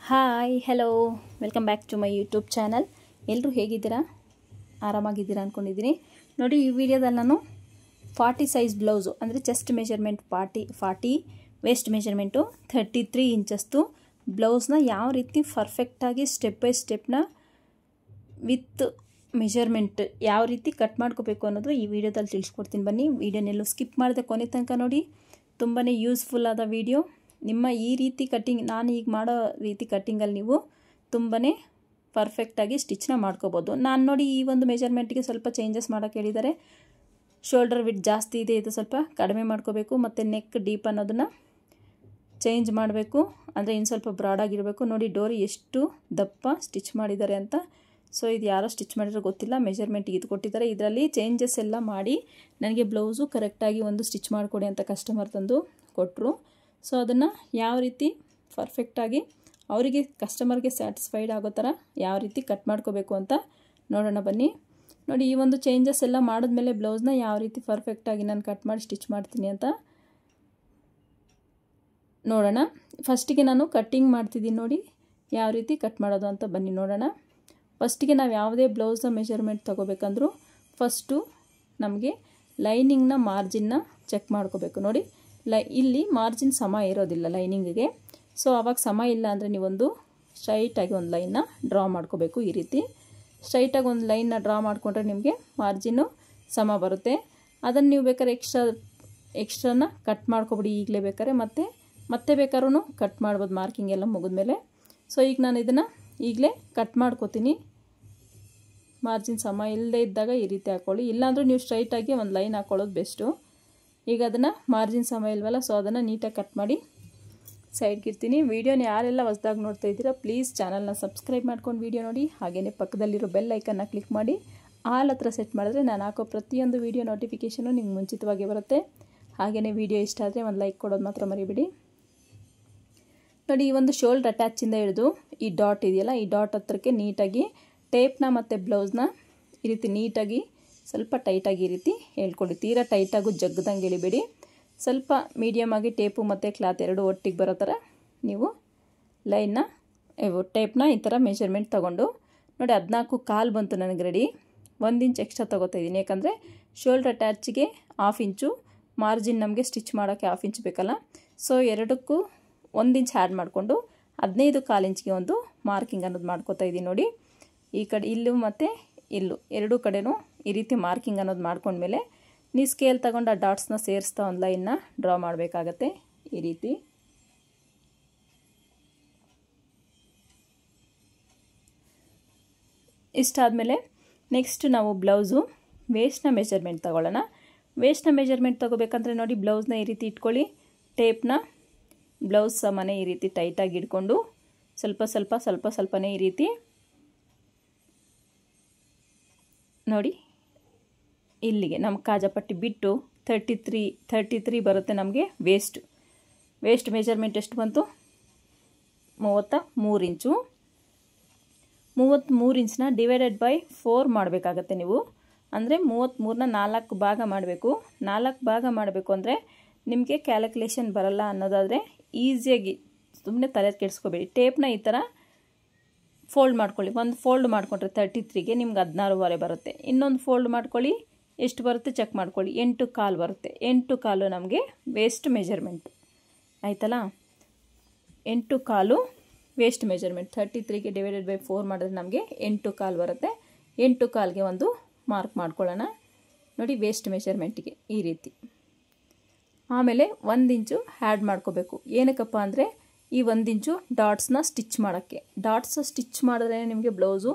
Hi hello welcome back to my YouTube channel. ಎಲ್ಲರೂ ಹೇಗಿದ್ದೀರಾ? ಆರಾಮಾಗಿದ್ದೀರಾ ಅಂದ್ಕೊಂಡಿದ್ದೀನಿ. ನೋಡಿ, ಈ ವಿಡಿಯೋದಲ್ಲಿ ನಾನು 40 ಸೈಜ್ ಬ್ಲೌಸು ಅಂದರೆ ಚೆಸ್ಟ್ ಮೆಜರ್ಮೆಂಟ್ 40 ವೇಸ್ಟ್ ಮೆಜರ್ಮೆಂಟು 33 ಇಂಚಸ್ತು ಬ್ಲೌಸ್ನ ಯಾವ ರೀತಿ ಪರ್ಫೆಕ್ಟಾಗಿ ಸ್ಟೆಪ್ ಬೈ ಸ್ಟೆಪ್ನ ವಿತ್ ಮೆಜರ್ಮೆಂಟ್ ಯಾವ ರೀತಿ ಕಟ್ ಮಾಡ್ಕೋಬೇಕು ಅನ್ನೋದು ಈ ವಿಡಿಯೋದಲ್ಲಿ ತಿಳಿಸ್ಕೊಡ್ತೀನಿ. ಬನ್ನಿ, ವಿಡಿಯೋನೆಲ್ಲೂ ಸ್ಕಿಪ್ ಮಾಡಿದೆ ಕೊನೆ ತನಕ ನೋಡಿ. ತುಂಬಾ ಯೂಸ್ಫುಲ್ ಆದ ವಿಡಿಯೋ. ನಿಮ್ಮ ಈ ರೀತಿ ಕಟ್ಟಿಂಗ್, ನಾನು ಈಗ ಮಾಡೋ ರೀತಿ ಕಟ್ಟಿಂಗಲ್ಲಿ ನೀವು ತುಂಬಾ ಪರ್ಫೆಕ್ಟಾಗಿ ಸ್ಟಿಚ್ನ ಮಾಡ್ಕೋಬೋದು. ನಾನು ನೋಡಿ ಈ ಒಂದು ಮೆಜರ್ಮೆಂಟ್ಗೆ ಸ್ವಲ್ಪ ಚೇಂಜಸ್ ಮಾಡೋಕ್ಕೆ ಹೇಳಿದ್ದಾರೆ. ಶೋಲ್ಡರ್ ವಿಡ್ ಜಾಸ್ತಿ ಇದೆ, ಇದು ಸ್ವಲ್ಪ ಕಡಿಮೆ ಮಾಡ್ಕೋಬೇಕು. ಮತ್ತು ನೆಕ್ ಡೀಪ್ ಅನ್ನೋದನ್ನು ಚೇಂಜ್ ಮಾಡಬೇಕು, ಅಂದರೆ ಇನ್ನು ಸ್ವಲ್ಪ ಬ್ರಾಡಾಗಿರಬೇಕು. ನೋಡಿ ಡೋರಿ ಎಷ್ಟು ದಪ್ಪ ಸ್ಟಿಚ್ ಮಾಡಿದ್ದಾರೆ ಅಂತ. ಸೊ ಇದು ಯಾರೋ ಸ್ಟಿಚ್ ಮಾಡಿರೋ ಗೊತ್ತಿಲ್ಲ, ಮೆಜರ್ಮೆಂಟಿಗೆ ಇದು ಕೊಟ್ಟಿದ್ದಾರೆ. ಇದರಲ್ಲಿ ಚೇಂಜಸ್ ಎಲ್ಲ ಮಾಡಿ ನನಗೆ ಬ್ಲೌಸು ಕರೆಕ್ಟಾಗಿ ಒಂದು ಸ್ಟಿಚ್ ಮಾಡಿಕೊಡಿ ಅಂತ ಕಸ್ಟಮರ್ ತಂದು ಕೊಟ್ಟರು. ಸೊ ಅದನ್ನು ಯಾವ ರೀತಿ ಪರ್ಫೆಕ್ಟಾಗಿ ಅವರಿಗೆ ಕಸ್ಟಮರ್ಗೆ ಸ್ಯಾಟಿಸ್ಫೈಡ್ ಆಗೋ ಥರ ಯಾವ ರೀತಿ ಕಟ್ ಮಾಡ್ಕೋಬೇಕು ಅಂತ ನೋಡೋಣ ಬನ್ನಿ. ನೋಡಿ, ಈ ಒಂದು ಚೇಂಜಸ್ ಎಲ್ಲ ಮಾಡಿದ್ಮೇಲೆ ಬ್ಲೌಸ್ನ ಯಾವ ರೀತಿ ಪರ್ಫೆಕ್ಟಾಗಿ ನಾನು ಕಟ್ ಮಾಡಿ ಸ್ಟಿಚ್ ಮಾಡ್ತೀನಿ ಅಂತ ನೋಡೋಣ. ಫಸ್ಟಿಗೆ ನಾನು ಕಟ್ಟಿಂಗ್ ಮಾಡ್ತಿದ್ದೀನಿ, ನೋಡಿ ಯಾವ ರೀತಿ ಕಟ್ ಮಾಡೋದು ಅಂತ ಬನ್ನಿ ನೋಡೋಣ. ಫಸ್ಟಿಗೆ ನಾವು ಯಾವುದೇ ಬ್ಲೌಸ್ನ ಮೆಜರ್ಮೆಂಟ್ ತೊಗೋಬೇಕಂದ್ರೂ ಫಸ್ಟು ನಮಗೆ ಲೈನಿಂಗ್ನ ಮಾರ್ಜಿನ್ನ ಚೆಕ್ ಮಾಡ್ಕೋಬೇಕು. ನೋಡಿ, ಇಲ್ಲಿ ಮಾರ್ಜಿನ್ ಸಮ ಇರೋದಿಲ್ಲ ಲೈನಿಂಗಿಗೆ. ಸೊ ಆವಾಗ ಸಮ ಇಲ್ಲ ಅಂದರೆ ನೀವೊಂದು ಸ್ಟ್ರೈಟಾಗಿ ಒಂದು ಲೈನ್ನ ಡ್ರಾ ಮಾಡ್ಕೋಬೇಕು. ಈ ರೀತಿ ಸ್ಟ್ರೈಟಾಗಿ ಒಂದು ಲೈನ್ನ ಡ್ರಾ ಮಾಡಿಕೊಂಡ್ರೆ ನಿಮಗೆ ಮಾರ್ಜಿನ್ನು ಸಮ ಬರುತ್ತೆ. ಅದನ್ನು ನೀವು ಬೇಕಾದ್ರೆ ಎಕ್ಸ್ಟ್ರಾನ ಕಟ್ ಮಾಡ್ಕೊಬಿಡಿ ಈಗಲೇ ಬೇಕಾದ್ರೆ, ಮತ್ತೆ ಬೇಕಾದ್ರೂ ಕಟ್ ಮಾಡ್ಬೋದು ಮಾರ್ಕಿಂಗ್ ಎಲ್ಲ ಮುಗಿದ್ಮೇಲೆ. ಸೊ ಈಗ ನಾನು ಇದನ್ನು ಈಗಲೇ ಕಟ್ ಮಾಡ್ಕೋತೀನಿ. ಮಾರ್ಜಿನ್ ಸಮ ಇಲ್ಲದೆ ಇದ್ದಾಗ ಈ ರೀತಿ ಹಾಕ್ಕೊಳ್ಳಿ, ಇಲ್ಲಾಂದರೂ ನೀವು ಸ್ಟ್ರೈಟಾಗಿ ಒಂದು ಲೈನ್ ಹಾಕ್ಕೊಳ್ಳೋದು ಬೆಸ್ಟು. ಈಗ ಅದನ್ನು ಮಾರ್ಜಿನ್ ಸಮ ಇಲ್ವಲ್ಲ, ಸೊ ಅದನ್ನು ನೀಟಾಗಿ ಕಟ್ ಮಾಡಿ ಸೈಡ್ಗೆ ಇರ್ತೀನಿ. ವೀಡಿಯೋನ ಯಾರೆಲ್ಲ ಹೊಸದಾಗಿ ನೋಡ್ತಾ ಇದ್ದೀರಾ ಪ್ಲೀಸ್ ಚಾನಲ್ನ ಸಬ್ಸ್ಕ್ರೈಬ್ ಮಾಡ್ಕೊಂಡು ವೀಡಿಯೋ ನೋಡಿ. ಹಾಗೆಯೇ ಪಕ್ಕದಲ್ಲಿರೋ ಬೆಲ್ ಐಕನ್ನ ಕ್ಲಿಕ್ ಮಾಡಿ ಆಲ್ ಹತ್ರ ಸೆಟ್ ಮಾಡಿದ್ರೆ ನಾನು ಹಾಕೋ ಪ್ರತಿಯೊಂದು ವೀಡಿಯೋ ನೋಟಿಫಿಕೇಷನು ನಿಮ್ಗೆ ಮುಂಚಿತವಾಗಿ ಬರುತ್ತೆ. ಹಾಗೆಯೇ ವೀಡಿಯೋ ಇಷ್ಟ ಆದರೆ ಒಂದು ಲೈಕ್ ಕೊಡೋದು ಮಾತ್ರ ಮರಿಬೇಡಿ. ನೋಡಿ, ಈ ಒಂದು ಶೋಲ್ಡರ್ ಅಟ್ಯಾಚಿಂದ ಹಿಡಿದು ಈ ಡಾಟ್ ಇದೆಯಲ್ಲ, ಈ ಡಾಟ್ ಹತ್ರಕ್ಕೆ ನೀಟಾಗಿ ಟೇಪ್ನ ಮತ್ತು ಬ್ಲೌಸ್ನ ಈ ರೀತಿ ನೀಟಾಗಿ ಸ್ವಲ್ಪ ಟೈಟಾಗಿ ಈ ರೀತಿ ಹೇಳ್ಕೊಳ್ಳಿ. ತೀರಾ ಟೈಟಾಗೂ ಜಗ್ಗದಂಗೆ ಎಳಿಬೇಡಿ. ಸ್ವಲ್ಪ ಮೀಡಿಯಮಾಗಿ ಟೇಪು ಮತ್ತು ಕ್ಲಾತ್ ಎರಡು ಒಟ್ಟಿಗೆ ಬರೋ ಥರ ನೀವು ಲೈನ್ನ ಟೇಪ್ನ ಈ ಥರ ಮೆಜರ್ಮೆಂಟ್ ತೊಗೊಂಡು ನೋಡಿ 14 ಕಾಲು ಬಂತು ನನಗೆ ರೆಡಿ. 1 ಇಂಚ್ ಎಕ್ಸ್ಟ್ರಾ ತೊಗೋತಾ ಇದ್ದೀನಿ, ಯಾಕಂದರೆ ಶೋಲ್ಡರ್ ಅಟ್ಯಾಚಿಗೆ 1/2 ಇಂಚು ಮಾರ್ಜಿನ್ ನಮಗೆ ಸ್ಟಿಚ್ ಮಾಡೋಕ್ಕೆ 1/2 ಇಂಚ್ ಬೇಕಲ್ಲ. ಸೊ ಎರಡಕ್ಕೂ 1 ಇಂಚ್ ಆ್ಯಡ್ ಮಾಡಿಕೊಂಡು 15 ಕಾಲು ಇಂಚ್ಗೆ ಒಂದು ಮಾರ್ಕಿಂಗ್ ಅನ್ನೋದು ಮಾಡ್ಕೋತಾ ಇದ್ದೀನಿ. ನೋಡಿ, ಈ ಕಡೆ ಇಲ್ಲೂ ಮತ್ತು ಇಲ್ಲೂ ಎರಡೂ ಕಡೆನೂ ಈ ರೀತಿ ಮಾರ್ಕಿಂಗ್ ಅನ್ನೋದು ಮಾಡ್ಕೊಂಡ್ಮೇಲೆ ನೀವು ಸ್ಕೇಲ್ ತಗೊಂಡು ಆ ಡಾಟ್ಸ್ನ ಸೇರಿಸ್ತಾ ಒಂದು ಲೈನ್ನ ಡ್ರಾ ಮಾಡಬೇಕಾಗತ್ತೆ ಈ ರೀತಿ. ಇಷ್ಟಾದಮೇಲೆ ನೆಕ್ಸ್ಟ್ ನಾವು ಬ್ಲೌಸು ವೇಸ್ಟ್ನ ಮೆಜರ್ಮೆಂಟ್ ತಗೊಳ್ಳೋಣ. ವೇಸ್ಟ್ನ ಮೆಜರ್ಮೆಂಟ್ ತೊಗೋಬೇಕಂದ್ರೆ ನೋಡಿ, ಬ್ಲೌಸ್ನ ಈ ರೀತಿ ಇಟ್ಕೊಳ್ಳಿ. ಟೇಪ್ನ ಬ್ಲೌಸ್ ಸಮನೆ ಈ ರೀತಿ ಟೈಟಾಗಿ ಇಟ್ಕೊಂಡು ಸ್ವಲ್ಪನೇ ಈ ರೀತಿ ನೋಡಿ ಇಲ್ಲಿಗೆ ನಮ್ಮ ಕಾಜಾಪಟ್ಟಿ ಬಿಟ್ಟು 33 ಬರುತ್ತೆ ನಮಗೆ ವೇಸ್ಟ್ ಮೆಜರ್ಮೆಂಟ್ ಎಷ್ಟು ಬಂತು? 33 ಇಂಚು. 33 ಇಂಚನ್ನ ಡಿವೈಡೆಡ್ ಬೈ 4 ಮಾಡಬೇಕಾಗತ್ತೆ ನೀವು. ಅಂದರೆ 33ನ 4 ಭಾಗ ಮಾಡಬೇಕು. 4 ಭಾಗ ಮಾಡಬೇಕು ಅಂದರೆ ನಿಮಗೆ ಕ್ಯಾಲ್ಕುಲೇಷನ್ ಬರಲ್ಲ ಅನ್ನೋದಾದರೆ ಈಸಿಯಾಗಿ ಸುಮ್ಮನೆ ತಲೆ ಕೆಡಿಸ್ಕೋಬೇಡಿ. ಟೇಪ್ನ ಈ ಥರ ಫೋಲ್ಡ್ ಮಾಡ್ಕೊಳ್ಳಿ. ಒಂದು ಫೋಲ್ಡ್ ಮಾಡಿಕೊಂಡ್ರೆ 33ಗೆ ನಿಮ್ಗೆ 16.5 ಬರುತ್ತೆ. ಇನ್ನೊಂದು ಫೋಲ್ಡ್ ಮಾಡ್ಕೊಳ್ಳಿ, ಎಷ್ಟು ಬರುತ್ತೆ ಚೆಕ್ ಮಾಡ್ಕೊಳ್ಳಿ. 8 ಕಾಲು ಬರುತ್ತೆ. 8 ಕಾಲು ನಮಗೆ ವೇಸ್ಟ್ ಮೆಜರ್ಮೆಂಟ್ ಆಯ್ತಲ್ಲ. 8 ಕಾಲು ವೇಸ್ಟ್ ಮೆಜರ್ಮೆಂಟ್ 33ಗೆ ಡಿವೈಡೆಡ್ ಬೈ 4 ಮಾಡಿದ್ರೆ ನಮಗೆ 8 ಕಾಲು ಬರುತ್ತೆ. 8 ಕಾಲಿಗೆ ಒಂದು ಮಾರ್ಕ್ ಮಾಡ್ಕೊಳ್ಳೋಣ ನೋಡಿ ವೇಸ್ಟ್ ಮೆಜರ್ಮೆಂಟಿಗೆ ಈ ರೀತಿ. ಆಮೇಲೆ 1 ಇಂಚು ಆ್ಯಡ್ ಮಾಡ್ಕೋಬೇಕು. ಏನಕ್ಕಪ್ಪ ಅಂದರೆ ಈ 1 ಇಂಚು ಡಾಟ್ಸ್ನ ಸ್ಟಿಚ್ ಮಾಡೋಕ್ಕೆ. ಡಾಟ್ಸ್ ಸ್ಟಿಚ್ ಮಾಡಿದ್ರೆ ನಿಮಗೆ ಬ್ಲೌಸು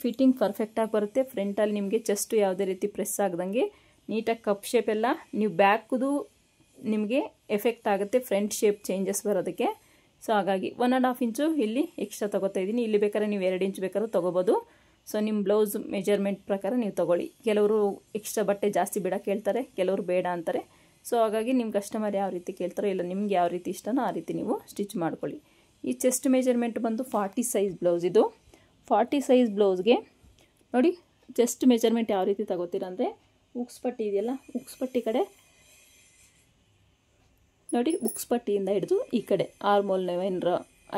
ಫಿಟ್ಟಿಂಗ್ ಪರ್ಫೆಕ್ಟಾಗಿ ಬರುತ್ತೆ. ಫ್ರಂಟಲ್ಲಿ ನಿಮಗೆ ಚೆಸ್ಟು ಯಾವುದೇ ರೀತಿ ಪ್ರೆಸ್ ಆಗದಂಗೆ ನೀಟಾಗಿ ಕಪ್ ಶೇಪ್ ಎಲ್ಲ ನೀವು ಬ್ಯಾಕ್ದು ನಿಮಗೆ ಎಫೆಕ್ಟ್ ಆಗುತ್ತೆ ಫ್ರಂಟ್ ಶೇಪ್ ಚೇಂಜಸ್ ಬರೋದಕ್ಕೆ. ಸೊ ಹಾಗಾಗಿ 1.5 ಇಂಚು ಇಲ್ಲಿ ಎಕ್ಸ್ಟ್ರಾ ತೊಗೋತಾ ಇದ್ದೀನಿ. ಇಲ್ಲಿ ಬೇಕಾದ್ರೆ ನೀವು 2 ಇಂಚ್ ಬೇಕಾದ್ರೂ ತೊಗೋಬೋದು. ಸೊ ನಿಮ್ಮ ಬ್ಲೌಸ್ ಮೆಜರ್ಮೆಂಟ್ ಪ್ರಕಾರ ನೀವು ತೊಗೊಳ್ಳಿ. ಕೆಲವರು ಎಕ್ಸ್ಟ್ರಾ ಬಟ್ಟೆ ಜಾಸ್ತಿ ಬಿಡೋಕ್ಕೆ ಹೇಳ್ತಾರೆ, ಕೆಲವರು ಬೇಡ ಅಂತಾರೆ. ಸೊ ಹಾಗಾಗಿ ನಿಮ್ಮ ಕಸ್ಟಮರ್ ಯಾವ ರೀತಿ ಕೇಳ್ತಾರೋ ಇಲ್ಲ ನಿಮ್ಗೆ ಯಾವ ರೀತಿ ಇಷ್ಟನೋ ಆ ರೀತಿ ನೀವು ಸ್ಟಿಚ್ ಮಾಡ್ಕೊಳ್ಳಿ. ಈ ಚೆಸ್ಟ್ ಮೆಜರ್ಮೆಂಟ್ ಬಂದು 40 ಸೈಜ್ ಬ್ಲೌಸ್. ಇದು 40 ಸೈಜ್ ಬ್ಲೌಸ್ಗೆ ನೋಡಿ ಚೆಸ್ಟ್ ಮೆಜರ್ಮೆಂಟ್ ಯಾವ ರೀತಿ ತಗೋತೀರ ಅಂದರೆ ಉಕ್ಸ್ ಪಟ್ಟಿ ಇದೆಯಲ್ಲ, ಉಕ್ಸ್ ಪಟ್ಟಿ ಕಡೆ ನೋಡಿ ಉಕ್ಸ್ ಪಟ್ಟಿಯಿಂದ ಹಿಡಿದು ಈ ಕಡೆ ಆರ್ಮೋಲ್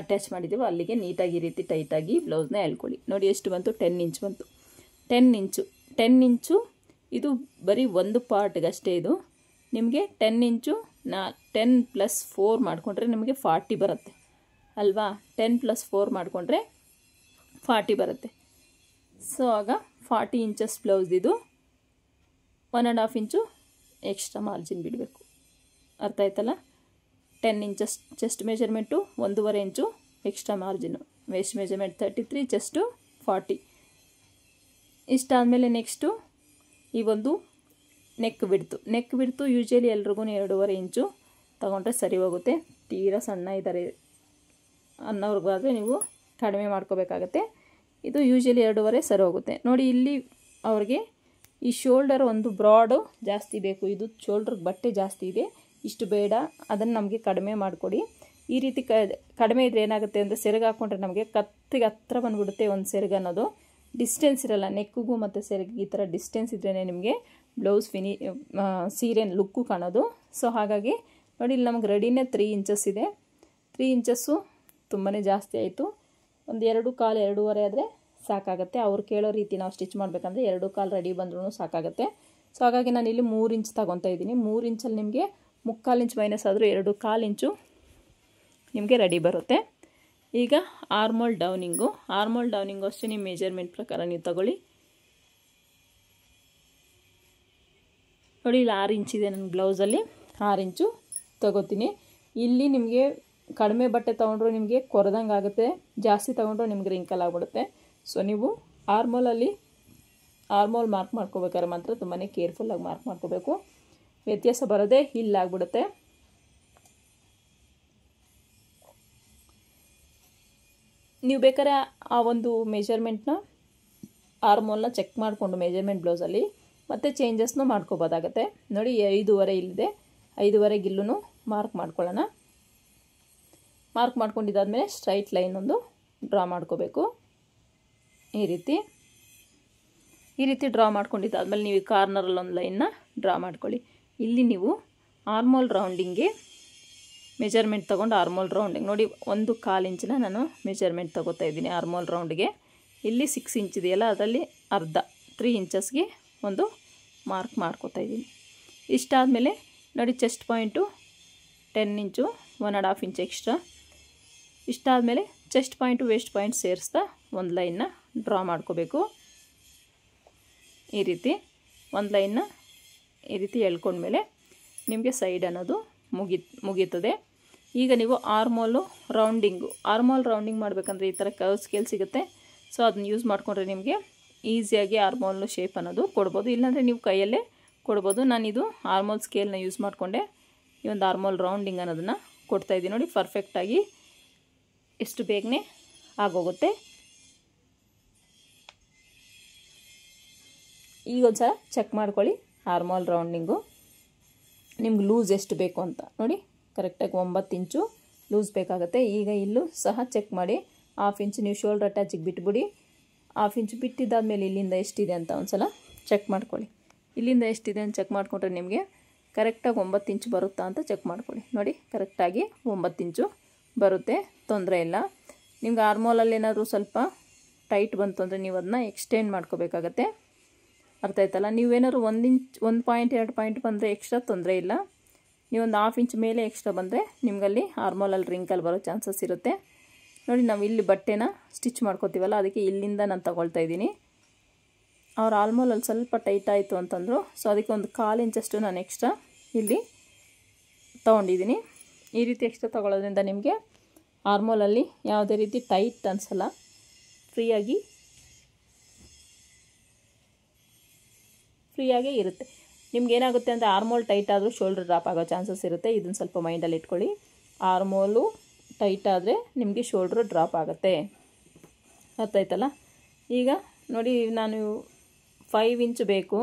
ಅಟ್ಯಾಚ್ ಮಾಡಿದ್ದೀವೋ ಅಲ್ಲಿಗೆ ನೀಟಾಗಿ ಈ ರೀತಿ ಟೈಟಾಗಿ ಬ್ಲೌಸ್ನ ಎಳ್ಕೊಳ್ಳಿ. ನೋಡಿ ಎಷ್ಟು ಬಂತು, 10 ಇಂಚ್ ಬಂತು. 10 ಇಂಚು ಇದು ಬರೀ ಒಂದು ಪಾರ್ಟ್ಗಷ್ಟೇ. ಇದು ನಿಮಗೆ 10 ಇಂಚು 10 + 4 ಮಾಡಿಕೊಂಡ್ರೆ ನಿಮಗೆ 40 ಬರುತ್ತೆ ಅಲ್ವಾ. 10 + 4 ಮಾಡಿಕೊಂಡ್ರೆ 40 ಬರುತ್ತೆ. ಸೊ ಆಗ 40 ಇಂಚಸ್ ಬ್ಲೌಸ್ ಇದು 1.5 ಇಂಚು ಎಕ್ಸ್ಟ್ರಾ ಮಾರ್ಜಿನ್ ಬಿಡಬೇಕು. ಅರ್ಥ ಆಯ್ತಲ್ಲ. 10 inches chest measurement, 1.5 inch extra margin. Waist measurement 33, chest 40. ಇಷ್ಟಾದಮೇಲೆ ನೆಕ್ಸ್ಟು ಈ ಒಂದು ನೆಕ್ ಬಿಡ್ತು ಯೂಶಲಿ ಎಲ್ರಿಗೂ 2.5 ಇಂಚು ತಗೊಂಡ್ರೆ ಸರಿ ಹೋಗುತ್ತೆ. ತೀರಾ ಸಣ್ಣ ಇದ್ದಾರೆ ಅನ್ನೋರ್ಗಾದರೆ ನೀವು ಕಡಿಮೆ ಮಾಡ್ಕೋಬೇಕಾಗತ್ತೆ. ಇದು ಯೂಶಲಿ 2.5 ಸರಿ ಹೋಗುತ್ತೆ. ನೋಡಿ ಇಲ್ಲಿ ಅವ್ರಿಗೆ ಈ ಶೋಲ್ಡರ್ ಒಂದು ಬ್ರಾಡು ಜಾಸ್ತಿ ಬೇಕು. ಇದು ಶೋಲ್ಡ್ರಿಗೆ ಬಟ್ಟೆ ಜಾಸ್ತಿ ಇದೆ, ಇಷ್ಟು ಬೇಡ, ಅದನ್ನು ನಮಗೆ ಕಡಿಮೆ ಮಾಡಿಕೊಡಿ. ಈ ರೀತಿ ಕಡಿಮೆ ಇದ್ರೆ ಏನಾಗುತ್ತೆ ಅಂದರೆ ಸೆರಗು ಹಾಕ್ಕೊಂಡ್ರೆ ನಮಗೆ ಕತ್ತಿಗೆ ಹತ್ರ ಬಂದುಬಿಡುತ್ತೆ. ಒಂದು ಸೆರಗು ಅನ್ನೋದು ಡಿಸ್ಟೆನ್ಸ್ ಇರಲ್ಲ. ನೆಕ್ಕಿಗೂ ಮತ್ತು ಸೆರಗಿಗೆ ಈ ಥರ ಡಿಸ್ಟೆನ್ಸ್ ಇದ್ರೇ ನಿಮಗೆ ಬ್ಲೌಸ್ ಸೀರೆ ಲುಕ್ಕು ಕಾಣೋದು. ಸೊ ಹಾಗಾಗಿ ನೋಡಿ ಇಲ್ಲಿ ನಮಗೆ ರೆಡಿನೇ 3 ಇಂಚಸ್ ಇದೆ. 3 ಇಂಚಸ್ಸು ತುಂಬಾ ಜಾಸ್ತಿ ಆಯಿತು. ಒಂದು 2.25 2.5 ಆದರೆ ಸಾಕಾಗುತ್ತೆ. ಅವ್ರು ಕೇಳೋ ರೀತಿ ನಾವು ಸ್ಟಿಚ್ ಮಾಡಬೇಕಂದ್ರೆ 2.25 ರೆಡಿ ಬಂದ್ರೂ ಸಾಕಾಗುತ್ತೆ. ಸೊ ಹಾಗಾಗಿ ನಾನು ಇಲ್ಲಿ 3 ಇಂಚ್ ತಗೊತಾ ಇದ್ದೀನಿ. 3 ಇಂಚಲ್ಲಿ ನಿಮಗೆ 3/4 ಇಂಚ್ ಮೈನಸ್ ಆದರೂ 2.25 ಇಂಚು ನಿಮಗೆ ರೆಡಿ ಬರುತ್ತೆ. ಈಗ ಆರ್ಮೋಲ್ ಡೌನಿಂಗು ಅಷ್ಟೇ ನಿಮ್ಮ ಮೆಜರ್ಮೆಂಟ್ ಪ್ರಕಾರ ನೀವು ತಗೊಳ್ಳಿ. ನೋಡಿ ಇಲ್ಲಿ 6 ಇಂಚ್ ಇದೆ ನನ್ನ ಬ್ಲೌಸಲ್ಲಿ, 6 ಇಂಚು ತಗೋತೀನಿ. ಇಲ್ಲಿ ನಿಮಗೆ ಕಡಿಮೆ ಬಟ್ಟೆ ತೊಗೊಂಡ್ರು ನಿಮಗೆ ಕೊರೆದಂಗೆ ಆಗುತ್ತೆ, ಜಾಸ್ತಿ ತೊಗೊಂಡ್ರು ನಿಮ್ಗೆ ರಿಂಕಲ್ ಆಗಿಬಿಡುತ್ತೆ. ಸೊ ನೀವು ಆರ್ಮೋಲ್ ಮಾರ್ಕ್ ಮಾಡ್ಕೋಬೇಕಾದ್ರೆ ಮಾತ್ರ ತುಂಬಾ ಕೇರ್ಫುಲ್ಲಾಗಿ ಮಾರ್ಕ್ ಮಾಡ್ಕೋಬೇಕು. ವ್ಯತ್ಯಾಸ ಬರೋದೇ ಇಲ್ಲಾಗ್ಬಿಡುತ್ತೆ. ನೀವು ಬೇಕಾದ್ರೆ ಆ ಒಂದು ಮೆಜರ್ಮೆಂಟ್ನ ಆರ್ಮೋಲ್ನ ಚೆಕ್ ಮಾಡಿಕೊಂಡು ಮೆಜರ್ಮೆಂಟ್ ಬ್ಲೌಸಲ್ಲಿ ಮತ್ತೆ ಚೇಂಜಸ್ನೂ ಮಾಡ್ಕೋಬೋದಾಗತ್ತೆ. ನೋಡಿ 5.5 ಇಲ್ಲಿದೆ, 5.5 ಇಲ್ಲೂ ಮಾರ್ಕ್ ಮಾಡ್ಕೊಳ್ಳೋಣ. ಮಾರ್ಕ್ ಮಾಡ್ಕೊಂಡಿದ್ದಾದಮೇಲೆ ಸ್ಟ್ರೈಟ್ ಲೈನ್ ಒಂದು ಡ್ರಾ ಮಾಡ್ಕೋಬೇಕು. ಈ ರೀತಿ ಡ್ರಾ ಮಾಡ್ಕೊಂಡಿದ್ದಾದಮೇಲೆ ನೀವು ಕಾರ್ನರಲ್ಲಿ ಒಂದು ಲೈನ್ನ ಡ್ರಾ ಮಾಡ್ಕೊಳ್ಳಿ. ಇಲ್ಲಿ ನೀವು ಆರ್ಮೋಲ್ ರೌಂಡಿಂಗ್ಗೆ ಮೆಜರ್ಮೆಂಟ್ ತೊಗೊಂಡು ಆರ್ಮೋಲ್ ರೌಂಡಿಂಗ್ ನೋಡಿ 1/4 ಇಂಚನ್ನ ನಾನು ಮೆಜರ್ಮೆಂಟ್ ತೊಗೋತಾ ಇದ್ದೀನಿ ಆರ್ಮೋಲ್ ರೌಂಡ್ಗೆ. ಇಲ್ಲಿ 6 ಇಂಚ್ ಇದೆಯಲ್ಲ ಅದರಲ್ಲಿ ಅರ್ಧ 3 ಇಂಚಸ್ಗೆ ಒಂದು ಮಾರ್ಕ್ ಮಾಡ್ಕೋತಾ ಇದ್ದೀನಿ. ಇಷ್ಟಾದಮೇಲೆ ನೋಡಿ chest point 10 inch 1.5 inch extra. ಇಷ್ಟಾದಮೇಲೆ ಚೆಸ್ಟ್ ಪಾಯಿಂಟು ವೇಸ್ಟ್ ಪಾಯಿಂಟ್ ಸೇರಿಸ್ತಾ ಒಂದು ಲೈನ್ನ ಡ್ರಾ ಮಾಡ್ಕೋಬೇಕು. ಈ ರೀತಿ ಒಂದು ಲೈನ್ನ ಈ ರೀತಿ ಎಳ್ಕೊಂಡ್ಮೇಲೆ ನಿಮಗೆ ಸೈಡ್ ಅನ್ನೋದು ಮುಗೀತದೆ. ಈಗ ನೀವು ಆರ್ಮೋಲ್ ರೌಂಡಿಂಗ್ ಮಾಡಬೇಕಂದ್ರೆ ಈ ಥರ ಕರ್ವ್ ಸ್ಕೇಲ್ ಸಿಗುತ್ತೆ. ಸೊ ಅದನ್ನ ಯೂಸ್ ಮಾಡಿಕೊಂಡ್ರೆ ನಿಮಗೆ ಈಸಿಯಾಗಿ ಆರ್ಮೋಲ್ ಶೇಪ್ ಅನ್ನೋದು ಕೊಡ್ಬೋದು, ಇಲ್ಲಾಂದರೆ ನೀವು ಕೈಯಲ್ಲೇ ಕೊಡ್ಬೋದು. ನಾನಿದು ಆರ್ಮೋಲ್ ಸ್ಕೇಲ್ನ ಯೂಸ್ ಮಾಡಿಕೊಂಡೆ ಈ ಒಂದು ಆರ್ಮೋಲ್ ರೌಂಡಿಂಗ್ ಅನ್ನೋದನ್ನು ಕೊಡ್ತಾಯಿದ್ದೀನಿ. ನೋಡಿ ಪರ್ಫೆಕ್ಟಾಗಿ ಎಷ್ಟು ಬೇಗನೆ ಆಗೋಗುತ್ತೆ. ಈಗ ಒಂದು ಸಲ ಚೆಕ್ ಮಾಡ್ಕೊಳ್ಳಿ ಆರ್ಮೋಲ್ ರೌಂಡಿಂಗು ನಿಮ್ಗೆ ಲೂಸ್ ಎಷ್ಟು ಬೇಕು ಅಂತ. ನೋಡಿ ಕರೆಕ್ಟಾಗಿ 9 ಇಂಚು ಲೂಸ್ ಬೇಕಾಗುತ್ತೆ. ಈಗ ಇಲ್ಲೂ ಸಹ ಚೆಕ್ ಮಾಡಿ 1/2 ಇಂಚ್ ನೀವು ಶೋಲ್ಡರ್ ಅಟ್ಯಾಚಿಗೆ ಬಿಟ್ಬಿಡಿ. 1/2 ಇಂಚ್ ಬಿಟ್ಟಿದ್ದಾದಮೇಲೆ ಇಲ್ಲಿಂದ ಎಷ್ಟಿದೆ ಅಂತ ಒಂದು ಸಲ ಚೆಕ್ ಮಾಡ್ಕೊಳ್ಳಿ. ಇಲ್ಲಿಂದ ಎಷ್ಟಿದೆ ಅಂತ ಚೆಕ್ ಮಾಡಿಕೊಂಡ್ರೆ ನಿಮಗೆ ಕರೆಕ್ಟಾಗಿ 9 ಇಂಚು ಬರುತ್ತಾ ಅಂತ ಚೆಕ್ ಮಾಡ್ಕೊಳ್ಳಿ. ನೋಡಿ ಕರೆಕ್ಟಾಗಿ 9 ಇಂಚು ಬರುತ್ತೆ, ತೊಂದರೆ ಇಲ್ಲ. ನಿಮ್ಗೆ ಆರ್ಮೋಲಲ್ಲಿ ಏನಾದರೂ ಸ್ವಲ್ಪ ಟೈಟ್ ಬಂತು ಅಂದರೆ ನೀವು ಅದನ್ನ ಎಕ್ಸ್ಟೆಂಡ್ ಮಾಡ್ಕೋಬೇಕಾಗತ್ತೆ. ಅರ್ಥ ಆಯ್ತಲ್ಲ. ನೀವೇನಾದ್ರು 1 ಇಂಚ್ 1 ಪಾಯಿಂಟ್ 2 ಪಾಯಿಂಟ್ ಬಂದರೆ ಎಕ್ಸ್ಟ್ರಾ ತೊಂದರೆ ಇಲ್ಲ. ನೀವೊಂದು 1/2 ಇಂಚ್ ಮೇಲೆ ಎಕ್ಸ್ಟ್ರಾ ಬಂದರೆ ನಿಮಗಲ್ಲಿ ಆರ್ಮೋಲಲ್ಲಿ ರಿಂಕಲ್ ಬರೋ ಚಾನ್ಸಸ್ ಇರುತ್ತೆ. ನೋಡಿ ನಾವು ಇಲ್ಲಿ ಬಟ್ಟೆನ ಸ್ಟಿಚ್ ಮಾಡ್ಕೋತೀವಲ್ಲ, ಅದಕ್ಕೆ ಇಲ್ಲಿಂದ ನಾನು ತಗೊಳ್ತಾ ಇದ್ದೀನಿ. ಅವ್ರ ಆರ್ಮೋಲಲ್ಲಿ ಸ್ವಲ್ಪ ಟೈಟ್ ಆಯಿತು ಅಂತಂದರು. ಸೊ ಅದಕ್ಕೆ ಒಂದು 1/4 ಇಂಚಷ್ಟು ನಾನು ಎಕ್ಸ್ಟ್ರಾ ಇಲ್ಲಿ ತೊಗೊಂಡಿದ್ದೀನಿ. ಈ ರೀತಿ ಎಕ್ಸ್ಟ್ರಾ ತೊಗೊಳ್ಳೋದ್ರಿಂದ ನಿಮಗೆ ಆರ್ಮೋಲಲ್ಲಿ ಯಾವುದೇ ರೀತಿ ಟೈಟ್ ಅನಿಸಲ್ಲ, ಫ್ರೀಯಾಗೇ ಇರುತ್ತೆ. ನಿಮ್ಗೆ ಏನಾಗುತ್ತೆ ಅಂದರೆ ಆರ್ಮೋಲ್ ಟೈಟ್ ಆದರೂ ಶೋಲ್ಡರ್ ಡ್ರಾಪ್ ಆಗೋ ಚಾನ್ಸಸ್ ಇರುತ್ತೆ. ಇದನ್ನು ಸ್ವಲ್ಪ ಮೈಂಡಲ್ಲಿ ಇಟ್ಕೊಳ್ಳಿ. ಆರ್ಮೋಲು ಟೈಟ್ ಆದರೆ ನಿಮಗೆ ಶೋಲ್ಡ್ರು ಡ್ರಾಪ್ ಆಗುತ್ತೆ. ಅರ್ಥ ಆಯ್ತಲ್ಲ. ಈಗ ನೋಡಿ ನಾನು 5 ಇಂಚ್ ಬೇಕು,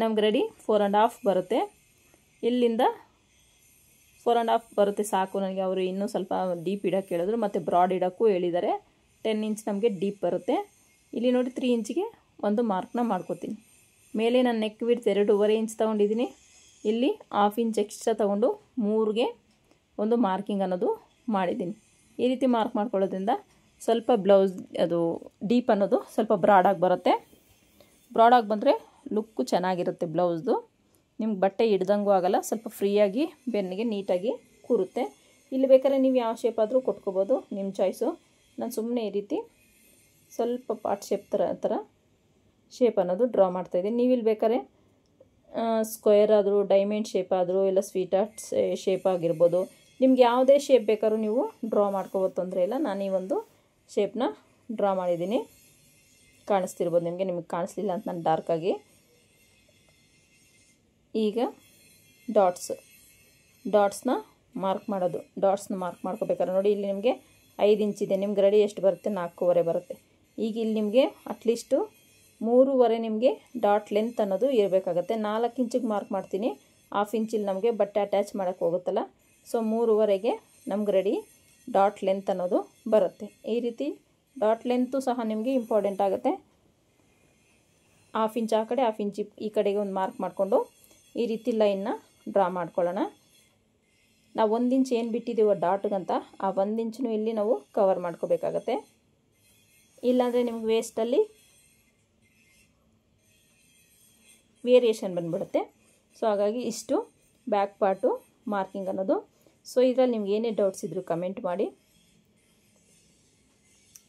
ನಮ್ಗೆ ರೆಡಿ 4.5 ಬರುತ್ತೆ. ಇಲ್ಲಿಂದ 4.5 ಬರುತ್ತೆ ಸಾಕು ನನಗೆ. ಅವರು ಇನ್ನೂ ಸ್ವಲ್ಪ ಡೀಪ್ ಇಡೋಕ್ಕೆ ಹೇಳಿದ್ರು, ಮತ್ತು ಬ್ರಾಡ್ ಇಡೋಕ್ಕೂ ಹೇಳಿದ್ದಾರೆ. 10 ಇಂಚ್ ನಮಗೆ ಡೀಪ್ ಬರುತ್ತೆ. ಇಲ್ಲಿ ನೋಡಿ 3 ಇಂಚಿಗೆ ಒಂದು ಮಾರ್ಕ್ನ ಮಾಡ್ಕೋತೀನಿ. ಮೇಲೆ ನಾನು ನೆಕ್ ವಿಡ್ತ್ 2.5 ಇಂಚ್ ತೊಗೊಂಡಿದ್ದೀನಿ. ಇಲ್ಲಿ 1/2 ಇಂಚ್ ಎಕ್ಸ್ಟ್ರಾ ತೊಗೊಂಡು 3ಗೆ ಒಂದು ಮಾರ್ಕಿಂಗ್ ಅನ್ನೋದು ಮಾಡಿದ್ದೀನಿ. ಈ ರೀತಿ ಮಾರ್ಕ್ ಮಾಡ್ಕೊಳ್ಳೋದ್ರಿಂದ ಸ್ವಲ್ಪ ಬ್ಲೌಸ್ ಅದು ಡೀಪ್ ಅನ್ನೋದು ಸ್ವಲ್ಪ ಬ್ರಾಡಾಗಿ ಬರುತ್ತೆ. ಬ್ರಾಡಾಗಿ ಬಂದರೆ ಲುಕ್ಕು ಚೆನ್ನಾಗಿರುತ್ತೆ ಬ್ಲೌಸ್ದು. ನಿಮ್ಗೆ ಬಟ್ಟೆ ಹಿಡ್ದಂಗೂ ಆಗಲ್ಲ, ಸ್ವಲ್ಪ ಫ್ರೀಯಾಗಿ ಬೆನ್ನಿಗೆ ನೀಟಾಗಿ ಕೂರುತ್ತೆ. ಇಲ್ಲಿ ಬೇಕಾದ್ರೆ ನೀವು ಯಾವ ಶೇಪ್ ಆದರೂ ಕೊಟ್ಕೋಬೋದು, ನಿಮ್ಮ ಚಾಯ್ಸು. ನಾನು ಸುಮ್ಮನೆ ಈ ರೀತಿ ಸ್ವಲ್ಪ ಪಾರ್ಟ್ ಶೇಪ್ ಥರ ಶೇಪ್ ಅನ್ನೋದು ಡ್ರಾ ಮಾಡ್ತಾಯಿದ್ದೀನಿ. ನೀವು ಇಲ್ಲಿ ಬೇಕಾದ್ರೆ ಸ್ಕ್ವೇರ್ ಆದರೂ, ಡೈಮಂಡ್ ಶೇಪ್ ಆದರೂ, ಇಲ್ಲ ಸ್ವೀಟ್ ಹಾರ್ಟ್ ಶೇಪ್ ಆಗಿರ್ಬೋದು. ನಿಮ್ಗೆ ಯಾವುದೇ ಶೇಪ್ ಬೇಕಾದ್ರೂ ನೀವು ಡ್ರಾ ಮಾಡ್ಕೋಬೋದು, ತೊಂದರೆ ಇಲ್ಲ. ನಾನು ಈ ಒಂದು ಶೇಪ್ನ ಡ್ರಾ ಮಾಡಿದ್ದೀನಿ, ಕಾಣಿಸ್ತಿರ್ಬೋದು ನಿಮಗೆ ಕಾಣಿಸ್ಲಿಲ್ಲ ಅಂತ ನಾನು ಡಾರ್ಕಾಗಿ. ಈಗ ಡಾಟ್ಸ್ನ ಮಾರ್ಕ್ ಮಾಡೋದು. ಡಾಟ್ಸ್ನ ಮಾರ್ಕ್ ಮಾಡ್ಕೋಬೇಕಾದ್ರೆ ನೋಡಿ, ಇಲ್ಲಿ ನಿಮಗೆ 5 ಇಂಚಿದೆ, ನಿಮ್ಗೆ ರೆಡಿ ಎಷ್ಟು ಬರುತ್ತೆ? 4.25 ಬರುತ್ತೆ. ಈಗ ಇಲ್ಲಿ ನಿಮಗೆ ಅಟ್ಲೀಸ್ಟು 3.25 ನಿಮಗೆ ಡಾಟ್ ಲೆಂತ್ ಅನ್ನೋದು ಇರಬೇಕಾಗತ್ತೆ. 4 ಇಂಚಿಗೆ ಮಾರ್ಕ್ ಮಾಡ್ತೀನಿ. 1/2 ಇಂಚಲ್ಲಿ ನಮಗೆ ಬಟ್ಟೆ ಅಟ್ಯಾಚ್ ಮಾಡೋಕ್ಕೆ ಹೋಗುತ್ತಲ್ಲ, ಸೊ 3.25ಗೆ ನಮ್ಗೆ ರೆಡಿ ಡಾಟ್ ಲೆಂತ್ ಅನ್ನೋದು ಬರುತ್ತೆ. ಈ ರೀತಿ ಡಾಟ್ ಲೆಂತು ಸಹ ನಿಮಗೆ ಇಂಪಾರ್ಟೆಂಟ್ ಆಗುತ್ತೆ. 1/2 ಇಂಚ್ ಆ ಕಡೆ, 1/2 ಇಂಚ್ ಈ ಕಡೆಗೆ ಒಂದು ಮಾರ್ಕ್ ಮಾಡಿಕೊಂಡು ಈ ರೀತಿ ಲೈನ್ನ ಡ್ರಾ ಮಾಡ್ಕೊಳ್ಳೋಣ. ನಾವು 1 ಇಂಚ್ ಏನು ಬಿಟ್ಟಿದ್ದೀವೋ ಡಾಟ್ಗಂತ, ಆ 1 ಇಂಚನ್ನು ಇಲ್ಲಿ ನಾವು ಕವರ್ ಮಾಡ್ಕೋಬೇಕಾಗತ್ತೆ. ಇಲ್ಲಾಂದರೆ ನಿಮ್ಗೆ ವೇಸ್ಟಲ್ಲಿ ವೇರಿಯೇಷನ್ ಬಂದುಬಿಡುತ್ತೆ. ಸೊ ಹಾಗಾಗಿ ಇಷ್ಟು ಬ್ಯಾಕ್ ಪಾರ್ಟು ಮಾರ್ಕಿಂಗ್ ಅನ್ನೋದು. ಸೊ ಇದರಲ್ಲಿ ನಿಮ್ಗೆ ಏನೇ ಡೌಟ್ಸ್ ಇದ್ದರೂ ಕಮೆಂಟ್ ಮಾಡಿ.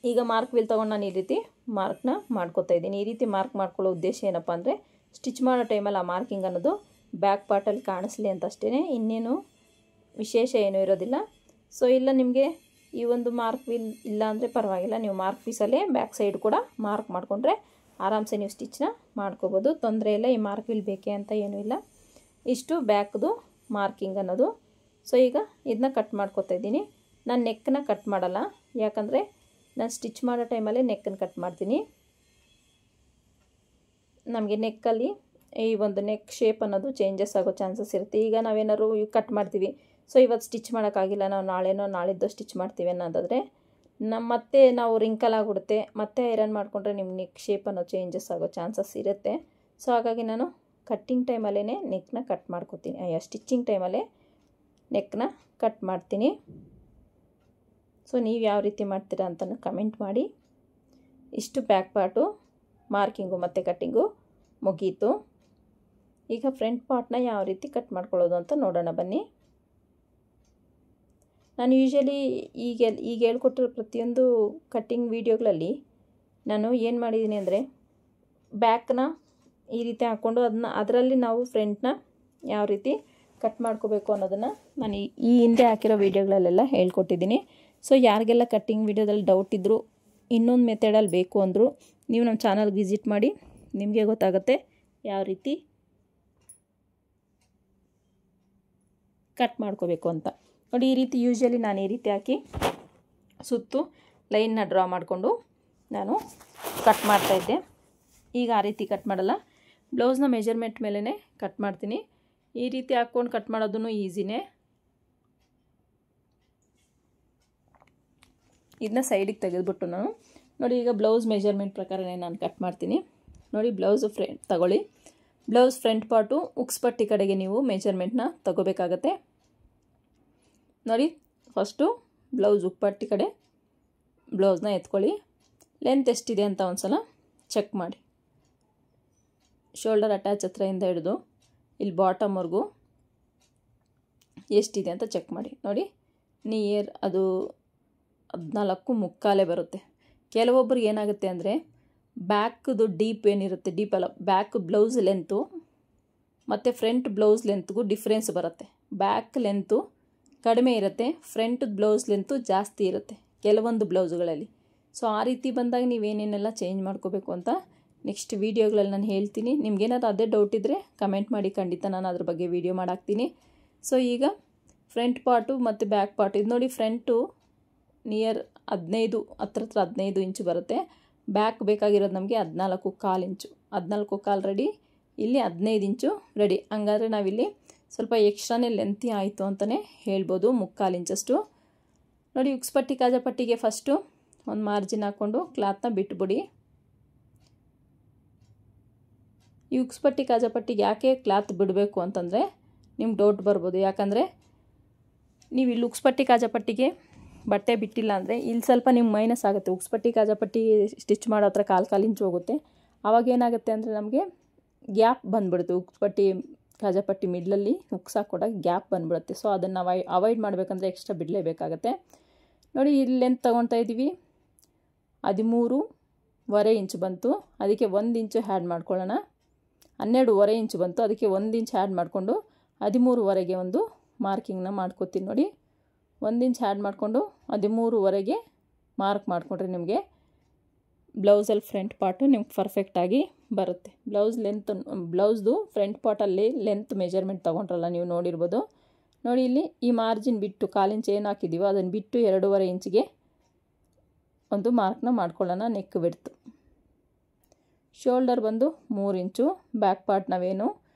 ಈಗ ಮಾರ್ಕ್ ವೀಲ್ ತೊಗೊಂಡು ನಾನು ಈ ರೀತಿ ಮಾರ್ಕ್ನ ಮಾಡ್ಕೋತಾ ಇದ್ದೀನಿ. ಈ ರೀತಿ ಮಾರ್ಕ್ ಮಾಡ್ಕೊಳ್ಳೋ ಉದ್ದೇಶ ಏನಪ್ಪ ಅಂದರೆ, ಸ್ಟಿಚ್ ಮಾಡೋ ಟೈಮಲ್ಲಿ ಆ ಮಾರ್ಕಿಂಗ್ ಅನ್ನೋದು ಬ್ಯಾಕ್ ಪಾರ್ಟಲ್ಲಿ ಕಾಣಿಸ್ಲಿ ಅಂತ ಅಷ್ಟೇ, ಇನ್ನೇನು ವಿಶೇಷ ಏನೂ ಇರೋದಿಲ್ಲ. ಸೊ ಇಲ್ಲ ನಿಮಗೆ ಈ ಒಂದು ಮಾರ್ಕ್ ವೀಲ್ ಇಲ್ಲ ಅಂದರೆ ಪರವಾಗಿಲ್ಲ, ನೀವು ಮಾರ್ಕ್ ಪೀಸಲ್ಲೇ ಬ್ಯಾಕ್ ಸೈಡ್ ಕೂಡ ಮಾರ್ಕ್ ಮಾಡಿಕೊಂಡ್ರೆ ಆರಾಮ್ಸೆ ನೀವು ಸ್ಟಿಚ್ನ ಮಾಡ್ಕೋಬೋದು, ತೊಂದರೆ ಇಲ್ಲ. ಈ ಮಾರ್ಕ್ ವೀಲ್ ಬೇಕೇ ಅಂತ ಏನೂ ಇಲ್ಲ. ಇಷ್ಟು ಬ್ಯಾಕ್ದು ಮಾರ್ಕಿಂಗ್ ಅನ್ನೋದು. ಸೊ ಈಗ ಇದನ್ನ ಕಟ್ ಮಾಡ್ಕೋತಾ ಇದ್ದೀನಿ. ನಾನು ನೆಕ್ಕನ್ನ ಕಟ್ ಮಾಡಲ್ಲ, ಯಾಕಂದರೆ ನಾನು ಸ್ಟಿಚ್ ಮಾಡೋ ಟೈಮಲ್ಲೇ ನೆಕ್ಕನ್ನು ಕಟ್ ಮಾಡ್ತೀನಿ. ನಮಗೆ ನೆಕ್ಕಲ್ಲಿ ಈ ಒಂದು ನೆಕ್ ಶೇಪ್ ಅನ್ನೋದು ಚೇಂಜಸ್ ಆಗೋ ಚಾನ್ಸಸ್ ಇರುತ್ತೆ. ಈಗ ನಾವೇನಾದ್ರು ಕಟ್ ಮಾಡ್ತೀವಿ, ಸೊ ಇವತ್ತು ಸ್ಟಿಚ್ ಮಾಡೋಕ್ಕಾಗಿಲ್ಲ, ನಾವು ನಾಳೆನೋ ನಾಳಿದ್ದು ಸ್ಟಿಚ್ ಮಾಡ್ತೀವಿ ಅನ್ನೋದಾದರೆ ಮತ್ತೆ ನಾವು ರಿಂಕಲ್ ಆಗಿಬಿಡುತ್ತೆ. ಮತ್ತೆ ಐರನ್ ಮಾಡಿಕೊಂಡ್ರೆ ನಿಮ್ಮ ನೆಕ್ ಶೇಪ್ ಅನ್ನೋ ಚೇಂಜಸ್ ಆಗೋ ಚಾನ್ಸಸ್ ಇರುತ್ತೆ. ಸೊ ಹಾಗಾಗಿ ನಾನು ಕಟ್ಟಿಂಗ್ ಟೈಮಲ್ಲೇ ನೆಕ್ನ ಕಟ್ ಮಾಡ್ಕೊತೀನಿ, ಸ್ಟಿಚ್ಚಿಂಗ್ ಟೈಮಲ್ಲೇ ನೆಕ್ನ ಕಟ್ ಮಾಡ್ತೀನಿ. ಸೊ ನೀವು ಯಾವ ರೀತಿ ಮಾಡ್ತೀರಾ ಅಂತ ಕಮೆಂಟ್ ಮಾಡಿ. ಇಷ್ಟು ಬ್ಯಾಕ್ ಪಾರ್ಟು ಮಾರ್ಕಿಂಗು ಮತ್ತು ಕಟ್ಟಿಂಗು ಮುಗೀತು. ಈಗ ಫ್ರಂಟ್ ಪಾರ್ಟ್ನ ಯಾವ ರೀತಿ ಕಟ್ ಮಾಡ್ಕೊಳ್ಳೋದು ಅಂತ ನೋಡೋಣ ಬನ್ನಿ. ನಾನು ಯೂಶ್ವಲಿ ಈಗ ಹೇಳ್ಕೊಟ್ಟಿರೋ ಪ್ರತಿಯೊಂದು ಕಟ್ಟಿಂಗ್ ವೀಡಿಯೋಗಳಲ್ಲಿ ನಾನು ಏನು ಮಾಡಿದ್ದೀನಿ ಅಂದರೆ, ಬ್ಯಾಕ್ನ ಈ ರೀತಿ ಹಾಕ್ಕೊಂಡು ಅದರಲ್ಲಿ ನಾವು ಫ್ರಂಟ್ನ ಯಾವ ರೀತಿ ಕಟ್ ಮಾಡ್ಕೋಬೇಕು ಅನ್ನೋದನ್ನು ನಾನು ಈ ಹಿಂದೆ ಹಾಕಿರೋ ವೀಡಿಯೋಗಳಲ್ಲೆಲ್ಲ ಹೇಳ್ಕೊಟ್ಟಿದ್ದೀನಿ. ಸೊ ಯಾರಿಗೆಲ್ಲ ಕಟ್ಟಿಂಗ್ ವೀಡಿಯೋದಲ್ಲಿ ಡೌಟ್ ಇದ್ದರೂ, ಇನ್ನೊಂದು ಮೆಥಡಲ್ಲಿ ಬೇಕು ಅಂದರು, ನೀವು ನಮ್ಮ ಚಾನಲ್ಗೆ ವಿಸಿಟ್ ಮಾಡಿ, ನಿಮಗೆ ಗೊತ್ತಾಗುತ್ತೆ ಯಾವ ರೀತಿ ಕಟ್ ಮಾಡ್ಕೋಬೇಕು ಅಂತ. ನೋಡಿ, ಈ ರೀತಿ ಯೂಶ್ವಲಿ ನಾನು ಈ ರೀತಿ ಹಾಕಿ ಸುತ್ತು ಲೈನ್ನ ಡ್ರಾ ಮಾಡಿಕೊಂಡು ನಾನು ಕಟ್ ಮಾಡ್ತಾಯಿದ್ದೆ. ಈಗ ಆ ರೀತಿ ಕಟ್ ಮಾಡಲ್ಲ, ಬ್ಲೌಸ್ನ ಮೆಜರ್ಮೆಂಟ್ ಮೇಲೇ ಕಟ್ ಮಾಡ್ತೀನಿ. ಈ ರೀತಿ ಹಾಕ್ಕೊಂಡು ಕಟ್ ಮಾಡೋದೂ ಈಸಿನೇ. ಇದನ್ನ ಸೈಡಿಗೆ ತೆಗೆದುಬಿಟ್ಟು ನಾನು ನೋಡಿ, ಈಗ ಬ್ಲೌಸ್ ಮೆಜರ್ಮೆಂಟ್ ಪ್ರಕಾರನೇ ನಾನು ಕಟ್ ಮಾಡ್ತೀನಿ. ನೋಡಿ, ಬ್ಲೌಸು ಫ್ರಂಟ್ ತಗೊಳ್ಳಿ. ಬ್ಲೌಸ್ ಫ್ರಂಟ್ ಪಾರ್ಟು ಉಕ್ಸ್ಪಟ್ಟಿ ಕಡೆಗೆ ನೀವು ಮೆಜರ್ಮೆಂಟ್ನ ತಗೋಬೇಕಾಗತ್ತೆ. ನೋಡಿ, ಫಸ್ಟು ಬ್ಲೌಸ್ ಉಕ್ಪಟ್ಟಿ ಕಡೆ ಬ್ಲೌಸ್ನ ಎತ್ಕೊಳ್ಳಿ. ಲೆಂತ್ ಎಷ್ಟಿದೆ ಅಂತ ಒಂದು ಸಲ ಚೆಕ್ ಮಾಡಿ. ಶೋಲ್ಡರ್ ಅಟ್ಯಾಚ್ ಹತ್ರದಿಂದ ಹಿಡಿದು ಇಲ್ಲಿ ಬಾಟಮ್ವರೆಗೂ ಎಷ್ಟಿದೆ ಅಂತ ಚೆಕ್ ಮಾಡಿ. ನೋಡಿ, ನಿಯರ್ ಅದು 14.75 ಬರುತ್ತೆ. ಕೆಲವೊಬ್ಬರಿಗೆ ಏನಾಗುತ್ತೆ ಅಂದರೆ, ಬ್ಯಾಕ್ದು ಡೀಪ್ ಏನಿರುತ್ತೆ, ಡೀಪಲ್ಲ, ಬ್ಯಾಕ್ ಬ್ಲೌಸ್ ಲೆಂತು ಮತ್ತು ಫ್ರಂಟ್ ಬ್ಲೌಸ್ ಲೆಂತ್ಗೂ ಡಿಫ್ರೆನ್ಸ್ ಬರುತ್ತೆ. ಬ್ಯಾಕ್ ಲೆಂತು ಕಡಿಮೆ ಇರುತ್ತೆ, ಫ್ರಂಟ್ ಬ್ಲೌಸ್ ಲೆಂತು ಜಾಸ್ತಿ ಇರುತ್ತೆ ಕೆಲವೊಂದು ಬ್ಲೌಸ್ಗಳಲ್ಲಿ. ಸೊ ಆ ರೀತಿ ಬಂದಾಗ ನೀವೇನೇನೆಲ್ಲ ಚೇಂಜ್ ಮಾಡ್ಕೋಬೇಕು ಅಂತ ನೆಕ್ಸ್ಟ್ ವೀಡಿಯೋಗಳಲ್ಲಿ ನಾನು ಹೇಳ್ತೀನಿ. ನಿಮ್ಗೇನಾದ್ರು ಅದೇ ಡೌಟ್ ಇದ್ದರೆ ಕಮೆಂಟ್ ಮಾಡಿ, ಖಂಡಿತ ನಾನು ಅದ್ರ ಬಗ್ಗೆ ವೀಡಿಯೋ ಮಾಡಾಕ್ತೀನಿ. ಸೊ ಈಗ ಫ್ರಂಟ್ ಪಾರ್ಟು ಮತ್ತು ಬ್ಯಾಕ್ ಪಾರ್ಟ್ ಇದು ನೋಡಿ, ಫ್ರಂಟು ನಿಯರ್ 15 ಇಂಚು ಬರುತ್ತೆ. ಬ್ಯಾಕ್ ಬೇಕಾಗಿರೋದು ನಮಗೆ 14.25 ಇಂಚು. 14.25 ರೆಡಿ, ಇಲ್ಲಿ 15 ಇಂಚು ರೆಡಿ. ಹಂಗಾದರೆ ನಾವಿಲ್ಲಿ ಸ್ವಲ್ಪ ಎಕ್ಸ್ಟ್ರಾನೇ ಲೆಂತಿ ಆಯಿತು ಅಂತಲೇ ಹೇಳ್ಬೋದು, 3/4 ಇಂಚಷ್ಟು. ನೋಡಿ, ಉಕ್ಸ್ಪಟ್ಟಿ ಕಾಜಾಪಟ್ಟಿಗೆ ಫಸ್ಟು ಒಂದು ಮಾರ್ಜಿನ್ ಹಾಕ್ಕೊಂಡು ಕ್ಲಾತ್ನ ಬಿಟ್ಬಿಡಿ. ಈ ಉಕ್ಸ್ಪಟ್ಟಿ ಕಾಜಾಪಟ್ಟಿಗೆ ಯಾಕೆ ಕ್ಲಾತ್ ಬಿಡಬೇಕು ಅಂತಂದರೆ ನಿಮ್ಗೆ ಡೌಟ್ ಬರ್ಬೋದು. ಯಾಕಂದರೆ ನೀವು ಇಲ್ಲಿ ಉಕ್ಸ್ಪಟ್ಟಿ ಕಾಜಾಪಟ್ಟಿಗೆ ಬಟ್ಟೆ ಬಿಟ್ಟಿಲ್ಲ ಅಂದರೆ ಇಲ್ಲಿ ಸ್ವಲ್ಪ ನಿಮ್ಗೆ ಮೈನಸ್ ಆಗುತ್ತೆ. ಉಕ್ಸ್ಪಟ್ಟಿ ಕಾಜಾಪಟ್ಟಿ ಸ್ಟಿಚ್ ಮಾಡೋ ಹತ್ರ ಕಾಲು ಇಂಚು ಹೋಗುತ್ತೆ. ಆವಾಗ ಏನಾಗುತ್ತೆ ಅಂದರೆ ನಮಗೆ ಗ್ಯಾಪ್ ಬಂದುಬಿಡುತ್ತೆ. ಉಕ್ಸ್ಪಟ್ಟಿ ಕಾಜಾಪಟ್ಟಿ ಮಿಡ್ಲಲ್ಲಿ ಉಕ್ಸಾಕ್ ಕೊಡೋಕೆ ಗ್ಯಾಪ್ ಬಂದುಬಿಡುತ್ತೆ. ಸೊ ಅದನ್ನು ಅವಾಯ್ಡ್ ಮಾಡಬೇಕಂದ್ರೆ ಎಕ್ಸ್ಟ್ರಾ ಬಿಡಲೇಬೇಕಾಗತ್ತೆ. ನೋಡಿ ಇಲ್ಲಿ ಲೆಂತ್ ತೊಗೊಳ್ತಾ ಇದ್ದೀವಿ 13.5 ಇಂಚ್ ಬಂತು. ಅದಕ್ಕೆ 1 ಇಂಚು ಆ್ಯಡ್ ಮಾಡ್ಕೊಳ್ಳೋಣ. 12.5 ಇಂಚ್ ಬಂತು. ಅದಕ್ಕೆ 1 ಇಂಚ್ ಆ್ಯಡ್ ಮಾಡಿಕೊಂಡು 13.5ಗೆ ಒಂದು ಮಾರ್ಕಿಂಗ್ನ ಮಾಡ್ಕೋತೀನಿ. ನೋಡಿ 1 ಇಂಚ್ ಆ್ಯಡ್ ಮಾಡಿಕೊಂಡು 13.5ಗೆ ಮಾರ್ಕ್ ಮಾಡಿಕೊಂಡ್ರೆ ನಿಮಗೆ ಬ್ಲೌಸಲ್ಲಿ ಫ್ರಂಟ್ ಪಾರ್ಟು ನಿಮ್ಗೆ ಪರ್ಫೆಕ್ಟಾಗಿ ಬರುತ್ತೆ. ಬ್ಲೌಸ್ದು ಫ್ರಂಟ್ ಪಾರ್ಟಲ್ಲಿ ಲೆಂತ್ ಮೆಜರ್ಮೆಂಟ್ ತೊಗೊಂಡ್ರಲ್ಲ ನೀವು ನೋಡಿರ್ಬೋದು. ನೋಡಿ ಇಲ್ಲಿ ಈ ಮಾರ್ಜಿನ್ ಬಿಟ್ಟು 1/4 ಇಂಚ್ ಏನು ಹಾಕಿದ್ದೀವೋ ಅದನ್ನು ಬಿಟ್ಟು 2.5 ಇಂಚಿಗೆ ಒಂದು ಮಾರ್ಕ್ನ ಮಾಡ್ಕೊಳ್ಳೋಣ. ನೆಕ್ ಬಿಡ್ತು. ಶೋಲ್ಡರ್ ಬಂದು 3 ಇಂಚು. ಬ್ಯಾಕ್ ಪಾರ್ಟ್ ನಾವೇನು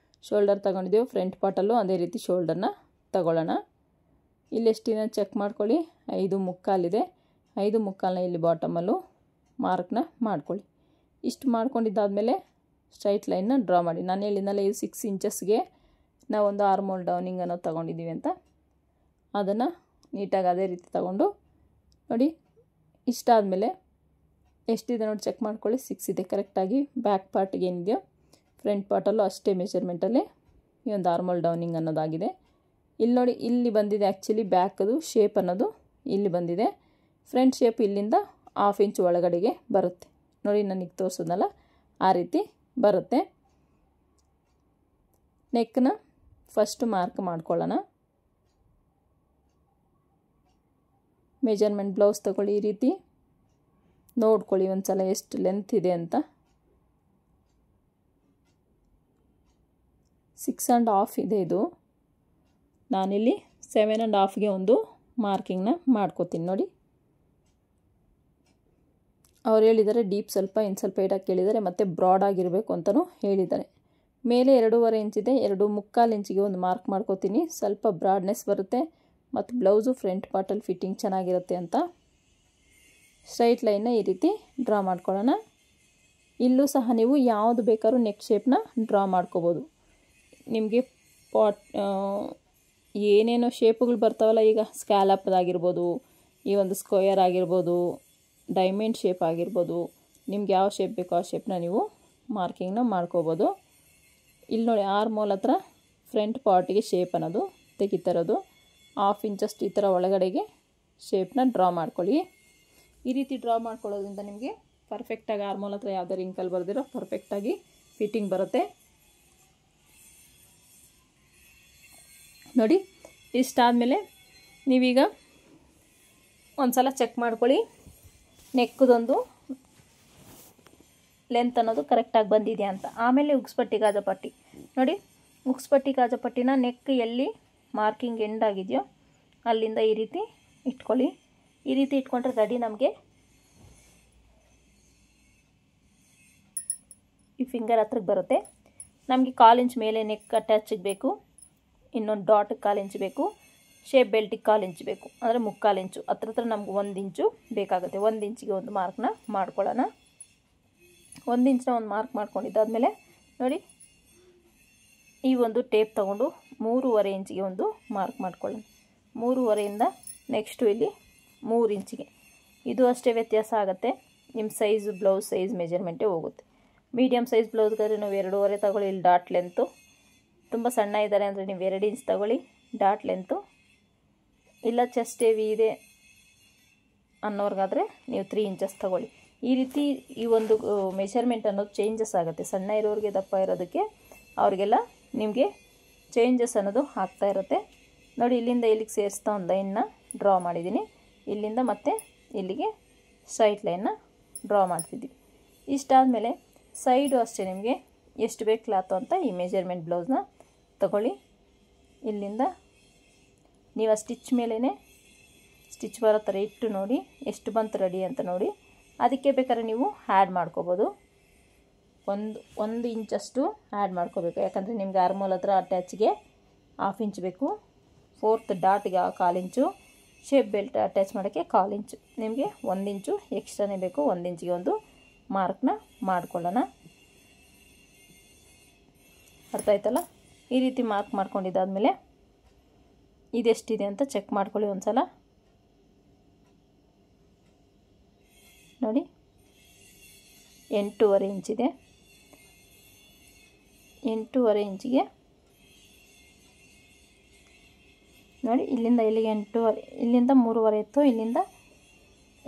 ಶೋಲ್ಡರ್ ತೊಗೊಂಡಿದ್ದೀವೋ ಫ್ರಂಟ್ ಪಾರ್ಟಲ್ಲೂ ಅದೇ ರೀತಿ ಶೋಲ್ಡರ್ನ ತಗೊಳ್ಳೋಣ. ಇಲ್ಲೆಷ್ಟಿನ ಚೆಕ್ ಮಾಡ್ಕೊಳ್ಳಿ. 5.25 ಇದೆ. 5.25ನ ಇಲ್ಲಿ ಬಾಟಮಲ್ಲೂ ಮಾರ್ಕ್ನ ಮಾಡ್ಕೊಳ್ಳಿ. ಇಷ್ಟು ಮಾಡ್ಕೊಂಡಿದ್ದಾದಮೇಲೆ ಸ್ಟ್ರೈಟ್ ಲೈನ್ನ ಡ್ರಾ ಮಾಡಿ. ನಾನು ಹೇಳಿದ್ನಲ್ಲ ಇದು 6 ಇಂಚಸ್ಗೆ ನಾವೊಂದು ಆರ್ಮೋಲ್ ಡೌನಿಂಗ್ ಅನ್ನೋದು ತೊಗೊಂಡಿದ್ದೀವಿ ಅಂತ, ಅದನ್ನು ನೀಟಾಗಿ ಅದೇ ರೀತಿ ತಗೊಂಡು ನೋಡಿ ಇಷ್ಟಾದಮೇಲೆ ಎಷ್ಟಿದೆ ನೋಡಿ ಚೆಕ್ ಮಾಡ್ಕೊಳ್ಳಿ. 6 ಇದೆ ಕರೆಕ್ಟಾಗಿ. ಬ್ಯಾಕ್ ಪಾರ್ಟಿಗೆ ಏನಿದೆಯೋ ಫ್ರಂಟ್ ಪಾರ್ಟಲ್ಲೂ ಅಷ್ಟೇ ಮೆಜರ್ಮೆಂಟಲ್ಲಿ ಈ ಒಂದು ಆರ್ಮೋಲ್ ಡೌನಿಂಗ್ ಅನ್ನೋದಾಗಿದೆ. ಇಲ್ಲಿ ನೋಡಿ ಇಲ್ಲಿ ಬಂದಿದೆ ಆ್ಯಕ್ಚುಲಿ ಬ್ಯಾಕದು ಶೇಪ್ ಅನ್ನೋದು ಇಲ್ಲಿ ಬಂದಿದೆ. ಫ್ರಂಟ್ ಶೇಪ್ ಇಲ್ಲಿಂದ 1/2 ಇಂಚ್ ಒಳಗಡೆಗೆ ಬರುತ್ತೆ. ನೋಡಿ ನನಗೆ ತೋರಿಸೋದಲ್ಲ ಆ ರೀತಿ ಬರುತ್ತೆ. ನೆಕ್ನ ಫಸ್ಟ್ ಮಾರ್ಕ್ ಮಾಡ್ಕೊಳ್ಳೋಣ. ಮೆಜರ್ಮೆಂಟ್ ಬ್ಲೌಸ್ ತಗೊಳ್ಳಿ. ಈ ರೀತಿ ನೋಡ್ಕೊಳ್ಳಿ ಒಂದು ಸಲ ಎಷ್ಟು ಲೆಂತ್ ಇದೆ ಅಂತ. 6.5 ಇದೆ ಇದು. ನಾನಿಲ್ಲಿ 7.5ಗೆ ಒಂದು ಮಾರ್ಕಿಂಗ್ನ ಮಾಡ್ಕೋತೀನಿ. ನೋಡಿ ಅವ್ರು ಹೇಳಿದ್ದಾರೆ ಡೀಪ್ ಸ್ವಲ್ಪ ಇನ್ನು ಸ್ವಲ್ಪ ಇಡಕ್ಕೆ ಹೇಳಿದ್ದಾರೆ, ಮತ್ತು ಬ್ರಾಡ್ ಆಗಿರಬೇಕು ಅಂತಲೂ ಹೇಳಿದ್ದಾರೆ. ಮೇಲೆ 2.5 ಇಂಚಿದೆ. 2.25 ಇಂಚಿಗೆ ಒಂದು ಮಾರ್ಕ್ ಮಾಡ್ಕೋತೀನಿ. ಸ್ವಲ್ಪ ಬ್ರಾಡ್ನೆಸ್ ಬರುತ್ತೆ ಮತ್ತು ಬ್ಲೌಸು ಫ್ರಂಟ್ ಪಾರ್ಟಲ್ಲಿ ಫಿಟ್ಟಿಂಗ್ ಚೆನ್ನಾಗಿರುತ್ತೆ ಅಂತ. ಸ್ಟ್ರೈಟ್ ಲೈನ್ನ ಈ ರೀತಿ ಡ್ರಾ ಮಾಡ್ಕೊಳ್ಳೋಣ. ಇಲ್ಲೂ ಸಹ ನೀವು ಯಾವುದು ಬೇಕಾದ್ರೂ ನೆಕ್ ಶೇಪ್ನ ಡ್ರಾ ಮಾಡ್ಕೋಬೋದು. ನಿಮಗೆ ಏನೇನೋ ಶೇಪ್ಗಳು ಬರ್ತಾವಲ್ಲ, ಈಗ ಸ್ಕ್ಯಾಲಪ್ದಾಗಿರ್ಬೋದು, ಈ ಒಂದು ಸ್ಕ್ವೇರ್ ಆಗಿರ್ಬೋದು, ಡೈಮಂಡ್ ಶೇಪ್ ಆಗಿರ್ಬೋದು, ನಿಮ್ಗೆ ಯಾವ ಶೇಪ್ ಬೇಕೋ ಆ ಶೇಪ್ನ ನೀವು ಮಾರ್ಕಿಂಗ್ನ ಮಾಡ್ಕೋಬೋದು. ಇಲ್ಲಿ ನೋಡಿ ಆರ್ಮೋಲ್ ಹತ್ರ ಫ್ರಂಟ್ ಪಾರ್ಟಿಗೆ ಶೇಪ್ ಅನ್ನೋದು ತೆಗಿತಾರೋದು. 1/2 ಇಂಚಷ್ಟು ಈ ಥರ ಒಳಗಡೆಗೆ ಶೇಪ್ನ ಡ್ರಾ ಮಾಡ್ಕೊಳ್ಳಿ. ಈ ರೀತಿ ಡ್ರಾ ಮಾಡ್ಕೊಳ್ಳೋದ್ರಿಂದ ನಿಮಗೆ ಪರ್ಫೆಕ್ಟಾಗಿ ಆರ್ಮೋಲ್ ಹತ್ರ ಯಾವುದೇ ರಿಂಕಲ್ ಬರ್ದಿರೋ ಪರ್ಫೆಕ್ಟಾಗಿ ಫಿಟ್ಟಿಂಗ್ ಬರುತ್ತೆ. ನೋಡಿ ಇಷ್ಟಾದಮೇಲೆ ನೀವೀಗ ಒಂದು ಸಲ ಚೆಕ್ ಮಾಡ್ಕೊಳ್ಳಿ ನೆಕ್ಕದೊಂದು ಲೆಂತ್ ಅನ್ನೋದು ಕರೆಕ್ಟಾಗಿ ಬಂದಿದೆಯಾ ಅಂತ. ಆಮೇಲೆ ಉಕ್ಸ್ಪಟ್ಟಿ ಕಾಜಾಪಟ್ಟಿ ನೋಡಿ, ಉಕ್ಸ್ಪಟ್ಟಿ ಕಾಜಾಪಟ್ಟಿನ ನೆಕ್ ಎಲ್ಲಿ ಮಾರ್ಕಿಂಗ್ ಎಂಡ್ ಆಗಿದೆಯೋ ಅಲ್ಲಿಂದ ಈ ರೀತಿ ಇಟ್ಕೊಳ್ಳಿ. ಈ ರೀತಿ ಇಟ್ಕೊಂಡ್ರೆ ರೆಡಿ. ನಮಗೆ ಈ ಫಿಂಗರ್ ಹತ್ರಕ್ಕೆ ಬರುತ್ತೆ. ನಮಗೆ 1/4 ಇಂಚ್ ಮೇಲೆ ನೆಕ್ ಅಟ್ಯಾಚಿಗೆ ಬೇಕು. ಇನ್ನೊಂದು ಡಾಟಿಗೆ 1/4 ಇಂಚ್ ಬೇಕು. ಶೇಪ್ ಬೆಲ್ಟಿಗೆ 1/4 ಇಂಚ್ ಬೇಕು. ಅಂದರೆ 3/4 ಇಂಚು ಹತ್ರ ನಮ್ಗೆ 1 ಇಂಚು ಬೇಕಾಗುತ್ತೆ. 1 ಇಂಚಿಗೆ ಒಂದು ಮಾರ್ಕ್ನ ಮಾಡ್ಕೊಳ್ಳೋಣ. 1 ಇಂಚನ್ನ ಒಂದು ಮಾರ್ಕ್ ಮಾಡ್ಕೊಂಡಿದ್ದಾದಮೇಲೆ ನೋಡಿ ಈ ಒಂದು ಟೇಪ್ ತೊಗೊಂಡು 3.5 ಇಂಚಿಗೆ ಒಂದು ಮಾರ್ಕ್ ಮಾಡ್ಕೊಳ್ಳೋಣ. 3.5ಇಂದ ನೆಕ್ಸ್ಟು ಇಲ್ಲಿ 3 ಇಂಚಿಗೆ. ಇದು ಅಷ್ಟೇ ವ್ಯತ್ಯಾಸ ಆಗುತ್ತೆ. ನಿಮ್ಮ ಸೈಜು ಬ್ಲೌಸ್ ಸೈಜ್ ಮೆಜರ್ಮೆಂಟೇ ಹೋಗುತ್ತೆ. ಮೀಡಿಯಮ್ ಸೈಜ್ ಬ್ಲೌಸ್ಗಾದ್ರೆ ನೀವು 2.5 ತಗೊಳ್ಳಿ. ಇಲ್ಲಿ ಡಾಟ್ ಲೆಂತು ತುಂಬ ಸಣ್ಣ ಇದ್ದಾರೆ ಅಂದರೆ ನೀವು 2 ಇಂಚ್ ತಗೊಳ್ಳಿ ಡಾಟ್ ಲೆಂತು. ಇಲ್ಲ ಚೆಸ್ಟ್ ಹೆವಿ ಇದೆ ಅನ್ನೋರ್ಗಾದರೆ ನೀವು 3 ಇಂಚಸ್ ತಗೊಳ್ಳಿ. ಈ ರೀತಿ ಈ ಒಂದು ಮೆಷರ್ಮೆಂಟ್ ಅನ್ನೋದು ಚೇಂಜಸ್ ಆಗುತ್ತೆ. ಸಣ್ಣ ಇರೋರಿಗೆ ದಪ್ಪ ಇರೋದಕ್ಕೆ ಅವ್ರಿಗೆಲ್ಲ ನಿಮಗೆ ಚೇಂಜಸ್ ಅನ್ನೋದು ಆಗ್ತಾ ಇರುತ್ತೆ. ನೋಡಿ ಇಲ್ಲಿಂದ ಇಲ್ಲಿಗೆ ಸೇರಿಸ್ತಾ ಒಂದು ಲೈನ್ನ ಡ್ರಾ ಮಾಡಿದ್ದೀನಿ. ಇಲ್ಲಿಂದ ಮತ್ತೆ ಇಲ್ಲಿಗೆ ಸ್ಟ್ರೈಟ್ ಲೈನ್ನ ಡ್ರಾ ಮಾಡ್ತಿದ್ದೀವಿ. ಇಷ್ಟಾದಮೇಲೆ ಸೈಡು ಅಷ್ಟೇ ನಿಮಗೆ ಎಷ್ಟು ಬೇಕು ಕ್ಲಾತು ಅಂತ ಈ ಮೆಜರ್ಮೆಂಟ್ ಬ್ಲೌಸ್ನ ತಗೊಳ್ಳಿ. ಇಲ್ಲಿಂದ ನೀವು ಆ ಸ್ಟಿಚ್ ಮೇಲೇ ಸ್ಟಿಚ್ ಬರೋ ಥರ ಇಟ್ಟು ನೋಡಿ ಎಷ್ಟು ಬಂತು ರೆಡಿ ಅಂತ ನೋಡಿ. ಅದಕ್ಕೆ ಬೇಕಾದ್ರೆ ನೀವು ಆ್ಯಡ್ ಮಾಡ್ಕೋಬೋದು. ಒಂದು ಇಂಚಷ್ಟು ಆ್ಯಡ್ ಮಾಡ್ಕೋಬೇಕು. ಯಾಕಂದರೆ ನಿಮ್ಗೆ ಆರ್ಮೋಲ್ ಹತ್ರ ಅಟ್ಯಾಚ್ಗೆ 1/2 ಇಂಚ್ ಬೇಕು. 4th ಡಾಟ್ಗೆ 1/4 ಇಂಚು. ಶೇಪ್ ಬೆಲ್ಟ್ ಅಟ್ಯಾಚ್ ಮಾಡೋಕ್ಕೆ 1/4 ಇಂಚು. ನಿಮಗೆ 1 ಇಂಚು ಎಕ್ಸ್ಟ್ರಾನೇ ಬೇಕು. 1 ಇಂಚಿಗೆ ಒಂದು ಮಾರ್ಕ್ನ ಮಾಡ್ಕೊಳ್ಳೋಣ. ಅರ್ಥ ಆಯ್ತಲ್ಲ? ಈ ರೀತಿ ಮಾರ್ಕ್ ಮಾಡ್ಕೊಂಡಿದ್ದಾದಮೇಲೆ ಇದೆಷ್ಟಿದೆ ಅಂತ ಚೆಕ್ ಮಾಡ್ಕೊಳ್ಳಿ ಒಂದು ಸಲ. ನೋಡಿ 8.5 ಇಂಚಿದೆ. 8.5 ಇಂಚಿಗೆ ನೋಡಿ ಇಲ್ಲಿಂದ ಇಲ್ಲಿಗೆ 8.5, ಇಲ್ಲಿಂದ 3.5 ಇತ್ತು, ಇಲ್ಲಿಂದ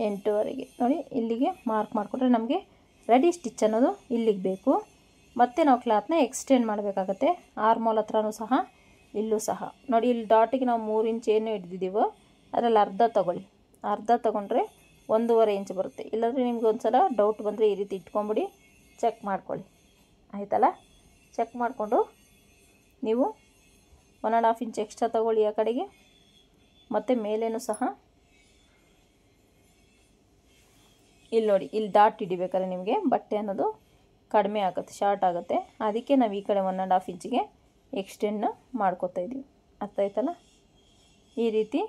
8.5ಗೆ ನೋಡಿ ಇಲ್ಲಿಗೆ ಮಾರ್ಕ್ ಮಾಡಿಕೊಂಡ್ರೆ ನಮಗೆ ರೆಡಿ ಸ್ಟಿಚ್ ಅನ್ನೋದು ಇಲ್ಲಿಗೆ ಬೇಕು. ಮತ್ತು ನಾವು ಕ್ಲಾತ್ನ ಎಕ್ಸ್ಟೆಂಡ್ ಮಾಡಬೇಕಾಗತ್ತೆ. ಆರ್ಮೋಲ್ ಹತ್ರನೂ ಸಹ ಇಲ್ಲೂ ಸಹ ನೋಡಿ ಇಲ್ಲಿ ಡಾಟಿಗೆ ನಾವು 3 ಇಂಚ್ ಏನು ಹಿಡ್ದಿದ್ದೀವೋ ಅದರಲ್ಲಿ ಅರ್ಧ ತೊಗೊಳ್ಳಿ. ಅರ್ಧ ತೊಗೊಂಡ್ರೆ 1.5 ಇಂಚ್ ಬರುತ್ತೆ. ಇಲ್ಲಾಂದರೆ ನಿಮ್ಗೆ ಒಂದು ಸಲ ಡೌಟ್ ಬಂದರೆ ಈ ರೀತಿ ಇಟ್ಕೊಂಬಿಡಿ, ಚೆಕ್ ಮಾಡ್ಕೊಳ್ಳಿ ಆಯಿತಲ್ಲ. ಚೆಕ್ ಮಾಡಿಕೊಂಡು ನೀವು 1.5 ಇಂಚ್ ಎಕ್ಸ್ಟ್ರಾ ತೊಗೊಳ್ಳಿ ಆ ಕಡೆಗೆ. ಮತ್ತು ಮೇಲೇನೂ ಸಹ ಇಲ್ಲಿ ನೋಡಿ ಇಲ್ಲಿ ಡಾಟ್ ಹಿಡಿಬೇಕಾದ್ರೆ ನಿಮಗೆ ಬಟ್ಟೆ ಅನ್ನೋದು ಕಡಿಮೆ ಆಗುತ್ತೆ, ಶಾರ್ಟ್ ಆಗುತ್ತೆ. ಅದಕ್ಕೆ ನಾವು ಈ ಕಡೆ 1.5 ಇಂಚಿಗೆ ಎಕ್ಸ್ಟೆಂಡ್ ಮಾಡ್ಕೋತಾ ಇದ್ದೀವಿ. ಅರ್ಥ ಆಯ್ತಲ್ಲ. ಈ ರೀತಿ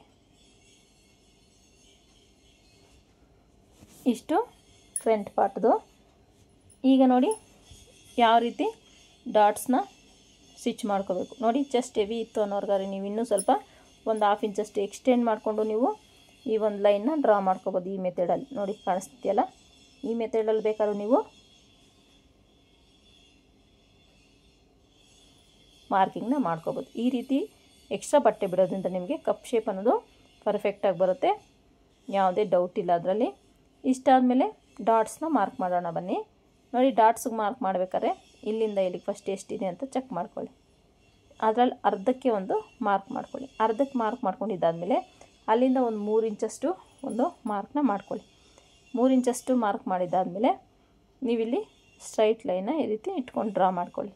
ಇಷ್ಟು ಫ್ರಂಟ್ ಪಾರ್ಟ್ದು. ಈಗ ನೋಡಿ ಯಾವ ರೀತಿ ಡಾಟ್ಸ್ನ ಸ್ಟಿಚ್ ಮಾಡ್ಕೋಬೇಕು ನೋಡಿ. ಚೆಸ್ಟ್ ಹೆವಿ ಇತ್ತು ಅನ್ನೋರ್ಗಾರೆ ನೀವು ಇನ್ನೂ ಸ್ವಲ್ಪ 1/2 ಇಂಚಷ್ಟು ಎಕ್ಸ್ಟೆಂಡ್ ಮಾಡಿಕೊಂಡು ನೀವು ಈ ಒಂದು ಲೈನ್ನ ಡ್ರಾ ಮಾಡ್ಕೋಬೋದು. ಈ ಮೆಥಡಲ್ಲಿ ನೋಡಿ ಕಾಣಿಸ್ತಿದೆಯಲ್ಲ, ಈ ಮೆಥಡಲ್ಲಿ ಬೇಕಾದ್ರೂ ನೀವು ಮಾರ್ಕಿಂಗ್ನ ಮಾಡ್ಕೋಬೋದು. ಈ ರೀತಿ ಎಕ್ಸ್ಟ್ರಾ ಬಟ್ಟೆ ಬಿಡೋದ್ರಿಂದ ನಿಮಗೆ ಕಪ್ ಶೇಪ್ ಅನ್ನೋದು ಪರ್ಫೆಕ್ಟಾಗಿ ಬರುತ್ತೆ, ಯಾವುದೇ ಡೌಟ್ ಇಲ್ಲ ಅದರಲ್ಲಿ. ಇಷ್ಟಾದಮೇಲೆ ಡಾಟ್ಸ್ನ ಮಾರ್ಕ್ ಮಾಡೋಣ ಬನ್ನಿ. ನೋಡಿ ಡಾಟ್ಸ್ಗೆ ಮಾರ್ಕ್ ಮಾಡಬೇಕಾದ್ರೆ ಇಲ್ಲಿಂದ ಇಲ್ಲಿಗೆ ಫಸ್ಟ್ ಎಷ್ಟಿದೆ ಅಂತ ಚೆಕ್ ಮಾಡ್ಕೊಳ್ಳಿ. ಅದರಲ್ಲಿ ಅರ್ಧಕ್ಕೆ ಒಂದು ಮಾರ್ಕ್ ಮಾಡ್ಕೊಳ್ಳಿ. ಅರ್ಧಕ್ಕೆ ಮಾರ್ಕ್ ಮಾಡ್ಕೊಂಡಿದ್ದಾದಮೇಲೆ ಅಲ್ಲಿಂದ ಒಂದು 3 ಇಂಚಷ್ಟು ಒಂದು ಮಾರ್ಕ್ನ ಮಾಡ್ಕೊಳ್ಳಿ. 3 ಇಂಚಷ್ಟು ಮಾರ್ಕ್ ಮಾಡಿದ್ದಾದಮೇಲೆ ನೀವಿಲ್ಲಿ ಸ್ಟ್ರೈಟ್ ಲೈನ್ನ ಈ ರೀತಿ ಇಟ್ಕೊಂಡು ಡ್ರಾ ಮಾಡ್ಕೊಳ್ಳಿ.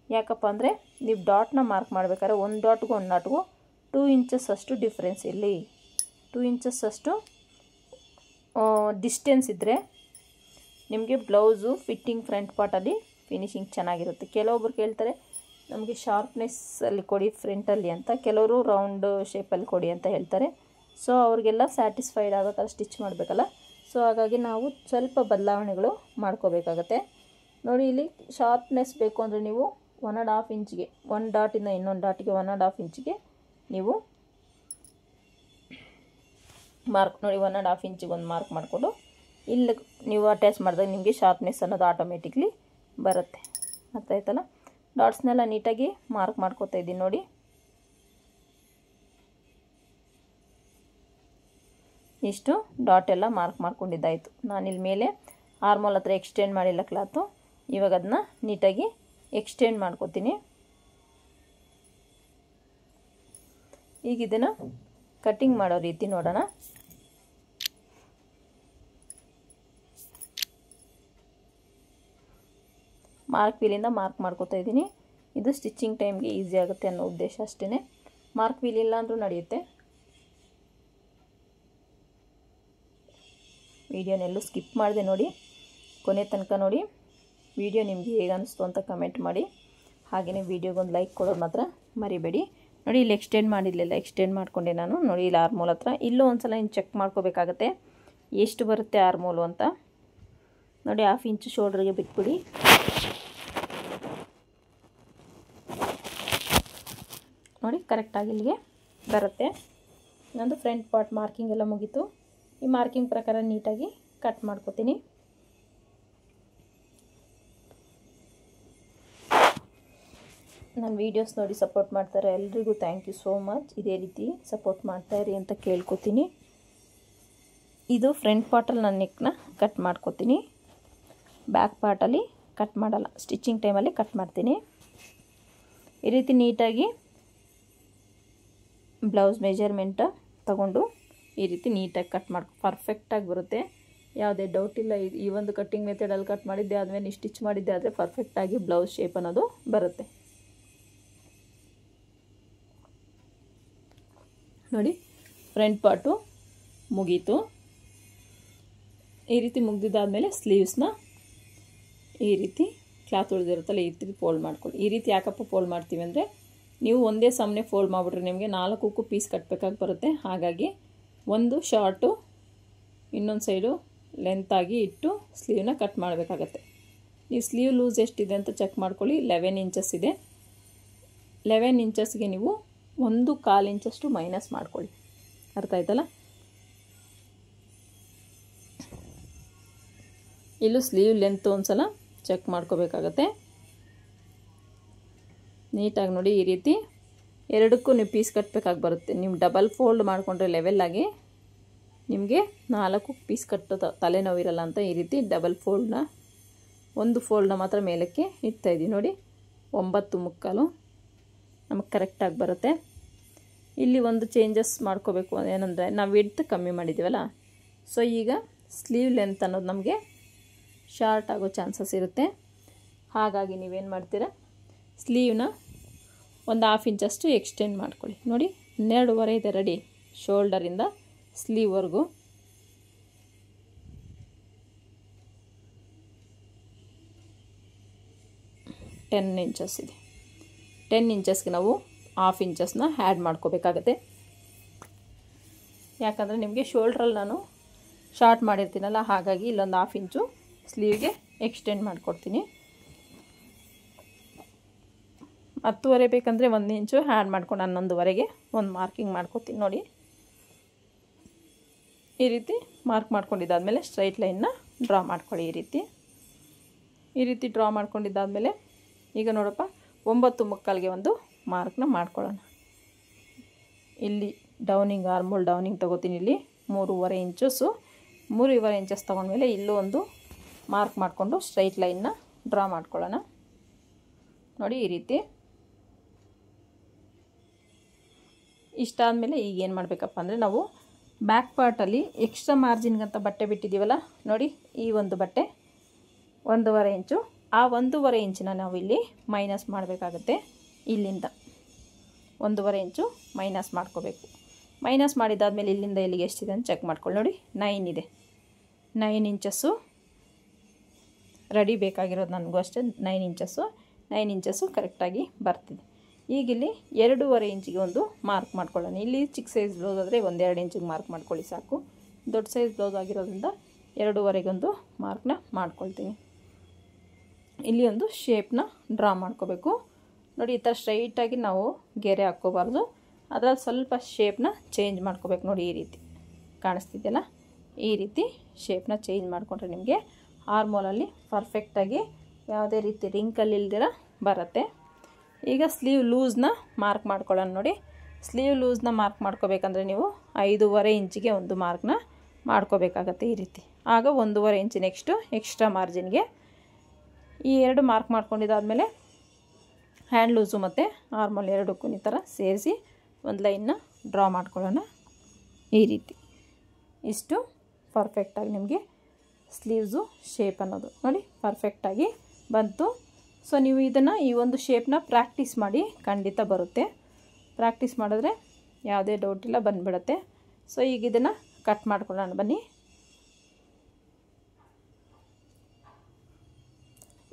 ಯಾಕಪ್ಪ ಅಂದರೆ ನೀವು ಡಾಟ್ನ ಮಾರ್ಕ್ ಮಾಡಬೇಕಾದ್ರೆ ಒಂದು ಡಾಟ್ಗೂ ಒಂದು ಡಾಟ್ಗೂ 2 ಇಂಚಸ್ ಅಷ್ಟು ಡಿಫ್ರೆನ್ಸ್ ಇರಲಿ. 2 ಇಂಚಸ್ ಅಷ್ಟು ಡಿಸ್ಟೆನ್ಸ್ ಇದ್ದರೆ ನಿಮಗೆ ಬ್ಲೌಸು ಫಿಟ್ಟಿಂಗ್ ಫ್ರಂಟ್ ಪಾರ್ಟಲ್ಲಿ ಫಿನಿಶಿಂಗ್ ಚೆನ್ನಾಗಿರುತ್ತೆ. ಕೆಲವೊಬ್ರು ಕೇಳ್ತಾರೆ ನಮಗೆ ಶಾರ್ಪ್ನೆಸ್ಸಲ್ಲಿ ಕೊಡಿ ಫ್ರಂಟಲ್ಲಿ ಅಂತ, ಕೆಲವರು ರೌಂಡ್ ಶೇಪಲ್ಲಿ ಕೊಡಿ ಅಂತ ಹೇಳ್ತಾರೆ. ಸೊ ಅವ್ರಿಗೆಲ್ಲ ಸ್ಯಾಟಿಸ್ಫೈಡ್ ಆಗೋ ಥರ ಸ್ಟಿಚ್ ಮಾಡಬೇಕಲ್ಲ. ಸೊ ಹಾಗಾಗಿ ನಾವು ಸ್ವಲ್ಪ ಬದಲಾವಣೆಗಳು ಮಾಡ್ಕೋಬೇಕಾಗತ್ತೆ. ನೋಡಿ ಇಲ್ಲಿ ಶಾರ್ಪ್ನೆಸ್ ಬೇಕು ಅಂದರೆ ನೀವು 1.5 ಇಂಚಿಗೆ ಒಂದು ಡಾಟಿಂದ ಇನ್ನೊಂದು ಡಾಟಿಗೆ 1.5 ಇಂಚಿಗೆ ನೀವು ಮಾರ್ಕ್ ನೋಡಿ 1.5 ಇಂಚಿಗೆ ಒಂದು ಮಾರ್ಕ್ ಮಾಡಿಕೊಂಡು ಇಲ್ಲಿ ನೀವು ಅಟ್ಯಾಚ್ ಮಾಡಿದಾಗ ನಿಮಗೆ ಶಾರ್ಪ್ನೆಸ್ ಅನ್ನೋದು ಆಟೋಮೆಟಿಕ್ಲಿ ಬರುತ್ತೆ. ಅರ್ಥ ಆಯ್ತಲ್ಲ. ಡಾಟ್ಸ್ನೆಲ್ಲ ನೀಟಾಗಿ ಮಾರ್ಕ್ ಮಾಡ್ಕೋತಾ ಇದ್ದೀನಿ ನೋಡಿ. ಇಷ್ಟು ಡಾಟ್ ಎಲ್ಲ ಮಾರ್ಕ್ ಮಾಡ್ಕೊಂಡಿದ್ದಾಯಿತು. ನಾನಿಲ್ಲಿ ಮೇಲೆ ಆರ್ಮೋಲ್ ಹತ್ರ ಎಕ್ಸ್ಟೆಂಡ್ ಮಾಡಿಲ್ಲ ಕ್ಲಾತು. ಇವಾಗ ಅದನ್ನ ನೀಟಾಗಿ ಎಕ್ಸ್ಟೆಂಡ್ ಮಾಡ್ಕೋತೀನಿ. ಈಗ ಇದನ್ನು ಕಟ್ಟಿಂಗ್ ಮಾಡೋ ರೀತಿ ನೋಡೋಣ. ಮಾರ್ಕ್ ವೀಲಿಂದ ಮಾರ್ಕ್ ಮಾಡ್ಕೋತಾ ಇದ್ದೀನಿ. ಇದು ಸ್ಟಿಚಿಂಗ್ ಟೈಮ್ಗೆ ಈಸಿ ಆಗುತ್ತೆ ಅನ್ನೋ ಉದ್ದೇಶ ಅಷ್ಟೇ. ಮಾರ್ಕ್ ವೀಲ್ ಇಲ್ಲ ಅಂದರೂ ನಡೆಯುತ್ತೆ. ವಿಡಿಯೋನೆಲ್ಲೂ ಸ್ಕಿಪ್ ಮಾಡಿದೆ ನೋಡಿ, ಕೊನೆ ತನಕ ನೋಡಿ. ವಿಡಿಯೋ ನಿಮಗೆ ಹೇಗೆ ಅನಿಸ್ತು ಅಂತ ಕಮೆಂಟ್ ಮಾಡಿ. ಹಾಗೆಯೇ ವಿಡಿಯೋಗೊಂದು ಲೈಕ್ ಕೊಡೋದು ಮಾತ್ರ ಮರಿಬೇಡಿ. ನೋಡಿ ಇಲ್ಲಿ ಎಕ್ಸ್ಟೆಂಡ್ ಮಾಡಿರಲಿಲ್ಲ, ಎಕ್ಸ್ಟೆಂಡ್ ಮಾಡಿಕೊಂಡೆ ನಾನು. ನೋಡಿ ಇಲ್ಲಿ ಆರ್ಮೋಲ್ ಹತ್ರ ಇಲ್ಲೂ ಒಂದು ಸಲ ಚೆಕ್ ಮಾಡ್ಕೋಬೇಕಾಗತ್ತೆ ಎಷ್ಟು ಬರುತ್ತೆ ಆರ್ಮೋಲು ಅಂತ. ನೋಡಿ 1/2 ಇಂಚು ಶೋಲ್ಡ್ರಿಗೆ ಬಿಟ್ಬಿಡಿ. ನೋಡಿ ಕರೆಕ್ಟಾಗಿ ಇಲ್ಲಿಗೆ ಬರುತ್ತೆ. ನಂದು ಫ್ರಂಟ್ ಪಾರ್ಟ್ ಮಾರ್ಕಿಂಗ್ ಎಲ್ಲ ಮುಗೀತು. ಈ ಮಾರ್ಕಿಂಗ್ ಪ್ರಕಾರ ನೀಟಾಗಿ ಕಟ್ ಮಾಡ್ಕೋತೀನಿ. ನನ್ನ ವೀಡಿಯೋಸ್ ನೋಡಿ ಸಪೋರ್ಟ್ ಮಾಡ್ತಾರೆ ಎಲ್ರಿಗೂ ಥ್ಯಾಂಕ್ ಯು ಸೋ ಮಚ್. ಇದೇ ರೀತಿ ಸಪೋರ್ಟ್ ಮಾಡ್ತಾಯಿರಿ ಅಂತ ಕೇಳ್ಕೊತೀನಿ. ಇದು ಫ್ರಂಟ್ ಪಾರ್ಟಲ್ಲಿ ನಾನು ನೆಕ್ನ ಕಟ್ ಮಾಡ್ಕೋತೀನಿ, ಬ್ಯಾಕ್ ಪಾರ್ಟಲ್ಲಿ ಕಟ್ ಮಾಡಲ್ಲ. ಸ್ಟಿಚಿಂಗ್ ಟೈಮಲ್ಲಿ ಕಟ್ ಮಾಡ್ತೀನಿ. ಈ ರೀತಿ ನೀಟಾಗಿ ಬ್ಲೌಸ್ ಮೆಜರ್ಮೆಂಟ್ ತಗೊಂಡು ಈ ರೀತಿ ನೀಟಾಗಿ ಕಟ್ ಮಾಡ್ಕೊ ಪರ್ಫೆಕ್ಟಾಗಿ ಬರುತ್ತೆ. ಯಾವುದೇ ಡೌಟ್ ಇಲ್ಲ. ಈ ಒಂದು ಕಟ್ಟಿಂಗ್ ಮೆಥಡಲ್ಲಿ ಕಟ್ ಮಾಡಿದ್ದೆ ಆದಮೇಲೆ ಸ್ಟಿಚ್ ಮಾಡಿದ್ದೆ ಆದರೆ ಪರ್ಫೆಕ್ಟಾಗಿ ಬ್ಲೌಸ್ ಶೇಪ್ ಅನ್ನೋದು ಬರುತ್ತೆ. ನೋಡಿ ಫ್ರಂಟ್ ಪಾರ್ಟು ಮುಗೀತು. ಈ ರೀತಿ ಮುಗ್ದಿದ್ದಾದಮೇಲೆ ಸ್ಲೀವ್ಸ್ನ ಈ ರೀತಿ ಕ್ಲಾತ್ ಉಳಿದಿರುತ್ತಲ್ಲ ಈ ರೀತಿ ಫೋಲ್ಡ್ ಮಾಡ್ಕೊಳ್ಳಿ. ಈ ರೀತಿ ಯಾಕಪ್ಪ ಫೋಲ್ಡ್ ಮಾಡ್ತೀವಿ ಅಂದರೆ ನೀವು ಒಂದೇ ಸಮನೆ ಫೋಲ್ಡ್ ಮಾಡಿಬಿಟ್ರೆ ನಿಮಗೆ 4 ಪೀಸ್ ಕಟ್ಟಬೇಕಾಗಿ ಬರುತ್ತೆ. ಹಾಗಾಗಿ ಒಂದು ಶಾರ್ಟು ಇನ್ನೊಂದು ಸೈಡು ಲೆಂತಾಗಿ ಇಟ್ಟು ಸ್ಲೀವ್ನ ಕಟ್ ಮಾಡಬೇಕಾಗತ್ತೆ. ನೀವು ಸ್ಲೀವ್ ಲೂಸ್ ಎಷ್ಟಿದೆ ಅಂತ ಚೆಕ್ ಮಾಡ್ಕೊಳ್ಳಿ. 11 ಇಂಚಸ್ ಇದೆ. 11 ಇಂಚಸ್ಗೆ ನೀವು 1/4 ಇಂಚಷ್ಟು ಮೈನಸ್ ಮಾಡ್ಕೊಳ್ಳಿ. ಅರ್ಥ ಆಯ್ತಲ್ಲ? ಇಲ್ಲೂ ಸ್ಲೀವ್ ಲೆಂತ್ ಒಂದ್ಸಲ ಚೆಕ್ ಮಾಡ್ಕೋಬೇಕಾಗತ್ತೆ. ನೀಟಾಗಿ ನೋಡಿ, ಈ ರೀತಿ ಎರಡಕ್ಕೂ ನೀವು ಪೀಸ್ ಕಟ್ಟಬೇಕಾಗಿ ಬರುತ್ತೆ. ನೀವು ಡಬಲ್ ಫೋಲ್ಡ್ ಮಾಡಿಕೊಂಡ್ರೆ ಲೆವೆಲ್ಲಾಗಿ ನಿಮಗೆ 4 ಪೀಸ್ ಕಟ್ಟೋ ತಲೆನೋವಿರಲ್ಲ ಅಂತ ಈ ರೀತಿ ಡಬಲ್ ಫೋಲ್ಡ್ನ, ಒಂದು ಫೋಲ್ಡ್ನ ಮಾತ್ರ ಮೇಲಕ್ಕೆ ಇಡ್ತಾಯಿದ್ದೀವಿ. ನೋಡಿ 9.75 ನಮಗೆ ಕರೆಕ್ಟಾಗಿ ಬರುತ್ತೆ. ಇಲ್ಲಿ ಒಂದು ಚೇಂಜಸ್ ಮಾಡ್ಕೋಬೇಕು, ಏನಂದರೆ ನಾವು ವಿಡ್ತ್ ಕಮ್ಮಿ ಮಾಡಿದ್ದೀವಲ್ಲ, ಸೊ ಈಗ ಸ್ಲೀವ್ ಲೆಂತ್ ಅನ್ನೋದು ನಮಗೆ ಶಾರ್ಟ್ ಆಗೋ ಚಾನ್ಸಸ್ ಇರುತ್ತೆ. ಹಾಗಾಗಿ ನೀವೇನು ಮಾಡ್ತೀರಾ, ಸ್ಲೀವ್ನ ಒಂದು 1/2 ಇಂಚಷ್ಟು ಎಕ್ಸ್ಟೆಂಡ್ ಮಾಡ್ಕೊಳ್ಳಿ. ನೋಡಿ 12.5 ಇದೆ ರೆಡಿ. ಶೋಲ್ಡರಿಂದ ಸ್ಲೀವ್ವರೆಗೂ 10 ಇಂಚಸ್ ಇದೆ. 10 ಇಂಚಸ್ಗೆ ನಾವು 1/2 ಇಂಚಸ್ನ ಆ್ಯಡ್ ಮಾಡ್ಕೋಬೇಕಾಗತ್ತೆ. ಯಾಕಂದರೆ ನಿಮಗೆ ಶೋಲ್ಡ್ರಲ್ಲಿ ನಾನು ಶಾರ್ಟ್ ಮಾಡಿರ್ತೀನಲ್ಲ, ಹಾಗಾಗಿ ಇಲ್ಲೊಂದು 1/2 ಇಂಚು ಸ್ಲೀವ್ಗೆ ಎಕ್ಸ್ಟೆಂಡ್ ಮಾಡಿಕೊಡ್ತೀನಿ. 10.5 ಬೇಕಂದರೆ 1 ಇಂಚು ಆ್ಯಡ್ ಮಾಡ್ಕೊಂಡು 11.5ಗೆ ಒಂದು ಮಾರ್ಕಿಂಗ್ ಮಾಡ್ಕೊತೀನಿ. ನೋಡಿ ಈ ರೀತಿ ಮಾರ್ಕ್ ಮಾಡ್ಕೊಂಡಿದ್ದಾದಮೇಲೆ ಸ್ಟ್ರೈಟ್ ಲೈನ್ನ ಡ್ರಾ ಮಾಡ್ಕೊಳ್ಳಿ. ಈ ರೀತಿ ಡ್ರಾ ಮಾಡ್ಕೊಂಡಿದ್ದಾದಮೇಲೆ ಈಗ ನೋಡಪ್ಪ 9.75ಗೆ ಒಂದು ಮಾರ್ಕ್ನ ಮಾಡ್ಕೊಳ್ಳೋಣ. ಇಲ್ಲಿ ಡೌನಿಂಗ್, ಆರ್ಮೋಲ್ ಡೌನಿಂಗ್ ತೊಗೋತೀನಿ. ಇಲ್ಲಿ 3.5 ಇಂಚಸ್ಸು, 3.5 ಇಂಚಸ್ ತೊಗೊಂಡ್ಮೇಲೆ ಇಲ್ಲೂ ಒಂದು ಮಾರ್ಕ್ ಮಾಡಿಕೊಂಡು ಸ್ಟ್ರೈಟ್ ಲೈನ್ನ ಡ್ರಾ ಮಾಡ್ಕೊಳ್ಳೋಣ. ನೋಡಿ ಈ ರೀತಿ. ಇಷ್ಟಾದಮೇಲೆ ಈಗ ಏನು ಮಾಡಬೇಕಪ್ಪ ಅಂದರೆ, ನಾವು ಬ್ಯಾಕ್ ಪಾರ್ಟಲ್ಲಿ ಎಕ್ಸ್ಟ್ರಾ ಮಾರ್ಜಿನ್ಗಂತ ಬಟ್ಟೆ ಬಿಟ್ಟಿದ್ದೀವಲ್ಲ, ನೋಡಿ ಈ ಒಂದು ಬಟ್ಟೆ 1.5 ಇಂಚು, ಆ 1.5 ಇಂಚನ್ನ ನಾವು ಇಲ್ಲಿ ಮೈನಸ್ ಮಾಡಬೇಕಾಗತ್ತೆ. ಇಲ್ಲಿಂದ 1.5 ಇಂಚು ಮೈನಸ್ ಮಾಡ್ಕೋಬೇಕು. ಮೈನಸ್ ಮಾಡಿದ್ದಾದಮೇಲೆ ಇಲ್ಲಿಂದ ಇಲ್ಲಿಗೆ ಎಷ್ಟಿದೆ ಅಂತ ಚೆಕ್ ಮಾಡ್ಕೊಳ್ಳಿ. ನೋಡಿ 9 ಇದೆ. 9 ಇಂಚಸ್ಸು ರೆಡಿ ಬೇಕಾಗಿರೋದು ನನಗೂ ಅಷ್ಟೇ. 9 ಇಂಚಸ್ಸು ಕರೆಕ್ಟಾಗಿ ಬರ್ತಿದೆ. ಈಗ ಇಲ್ಲಿ 2.5 ಇಂಚಿಗೆ ಒಂದು ಮಾರ್ಕ್ ಮಾಡ್ಕೊಳ್ಳೋಣ. ಇಲ್ಲಿ ಚಿಕ್ಕ ಸೈಜ್ ಬ್ಲೌಸ್ ಆದರೆ 1-2 ಇಂಚಿಗೆ ಮಾರ್ಕ್ ಮಾಡ್ಕೊಳ್ಳಿ ಸಾಕು. ದೊಡ್ಡ ಸೈಜ್ ಬ್ಲೌಸ್ ಆಗಿರೋದ್ರಿಂದ 2.5ಗೊಂದು ಮಾರ್ಕ್ನ ಮಾಡ್ಕೊಳ್ತೀನಿ. ಇಲ್ಲಿ ಒಂದು ಶೇಪ್ನ ಡ್ರಾ ಮಾಡ್ಕೋಬೇಕು. ನೋಡಿ ಈ ಥರ ಸ್ಟ್ರೈಟಾಗಿ ನಾವು ಗೆರೆ ಹಾಕ್ಕೋಬಾರ್ದು, ಅದರಲ್ಲಿ ಸ್ವಲ್ಪ ಶೇಪ್ನ ಚೇಂಜ್ ಮಾಡ್ಕೋಬೇಕು. ನೋಡಿ ಈ ರೀತಿ ಕಾಣಿಸ್ತಿದೆಯಲ್ಲ, ಈ ರೀತಿ ಶೇಪ್ನ ಚೇಂಜ್ ಮಾಡಿಕೊಂಡ್ರೆ ನಿಮಗೆ ಆರ್ಮೋಲಲ್ಲಿ ಪರ್ಫೆಕ್ಟಾಗಿ ಯಾವುದೇ ರೀತಿ ರಿಂಕಲ್ ಇಲ್ದಿರ ಬರುತ್ತೆ. ಈಗ ಸ್ಲೀವ್ ಲೂಸ್ನ ಮಾರ್ಕ್ ಮಾಡ್ಕೊಳ್ಳೋಣ. ನೋಡಿ ಸ್ಲೀವ್ ಲೂಸ್ನ ಮಾರ್ಕ್ ಮಾಡ್ಕೋಬೇಕಂದ್ರೆ ನೀವು 5.5 ಇಂಚಿಗೆ ಒಂದು ಮಾರ್ಕ್ನ ಮಾಡ್ಕೋಬೇಕಾಗತ್ತೆ ಈ ರೀತಿ. ಆಗ 1.5 ಇಂಚು ನೆಕ್ಸ್ಟು ಎಕ್ಸ್ಟ್ರಾ ಮಾರ್ಜಿನ್ಗೆ ಈ 2 ಮಾರ್ಕ್ ಮಾಡ್ಕೊಂಡಿದ್ದಾದಮೇಲೆ ಹ್ಯಾಂಡ್ ಲೂಸು ಮತ್ತು ಆರ್ಮೋಲ್ ಎರಡಕ್ಕೂ ಈ ಥರ ಸೇರಿಸಿ ಒಂದು ಲೈನ್ನ ಡ್ರಾ ಮಾಡ್ಕೊಳ್ಳೋಣ. ಈ ರೀತಿ ಇಷ್ಟು ಪರ್ಫೆಕ್ಟಾಗಿ ನಿಮಗೆ ಸ್ಲೀವ್ಸು ಶೇಪ್ ಅನ್ನೋದು ನೋಡಿ ಪರ್ಫೆಕ್ಟಾಗಿ ಬಂತು. ಸೊ ನೀವು ಇದನ್ನು ಈ ಒಂದು ಶೇಪ್ನ ಪ್ರಾಕ್ಟೀಸ್ ಮಾಡಿ, ಖಂಡಿತ ಬರುತ್ತೆ. ಪ್ರಾಕ್ಟೀಸ್ ಮಾಡಿದ್ರೆ ಯಾವುದೇ ಡೌಟ್ ಇಲ್ಲ, ಬಂದುಬಿಡುತ್ತೆ. ಸೊ ಈಗ ಇದನ್ನು ಕಟ್ ಮಾಡ್ಕೊಳ್ಳೋಣ ಬನ್ನಿ.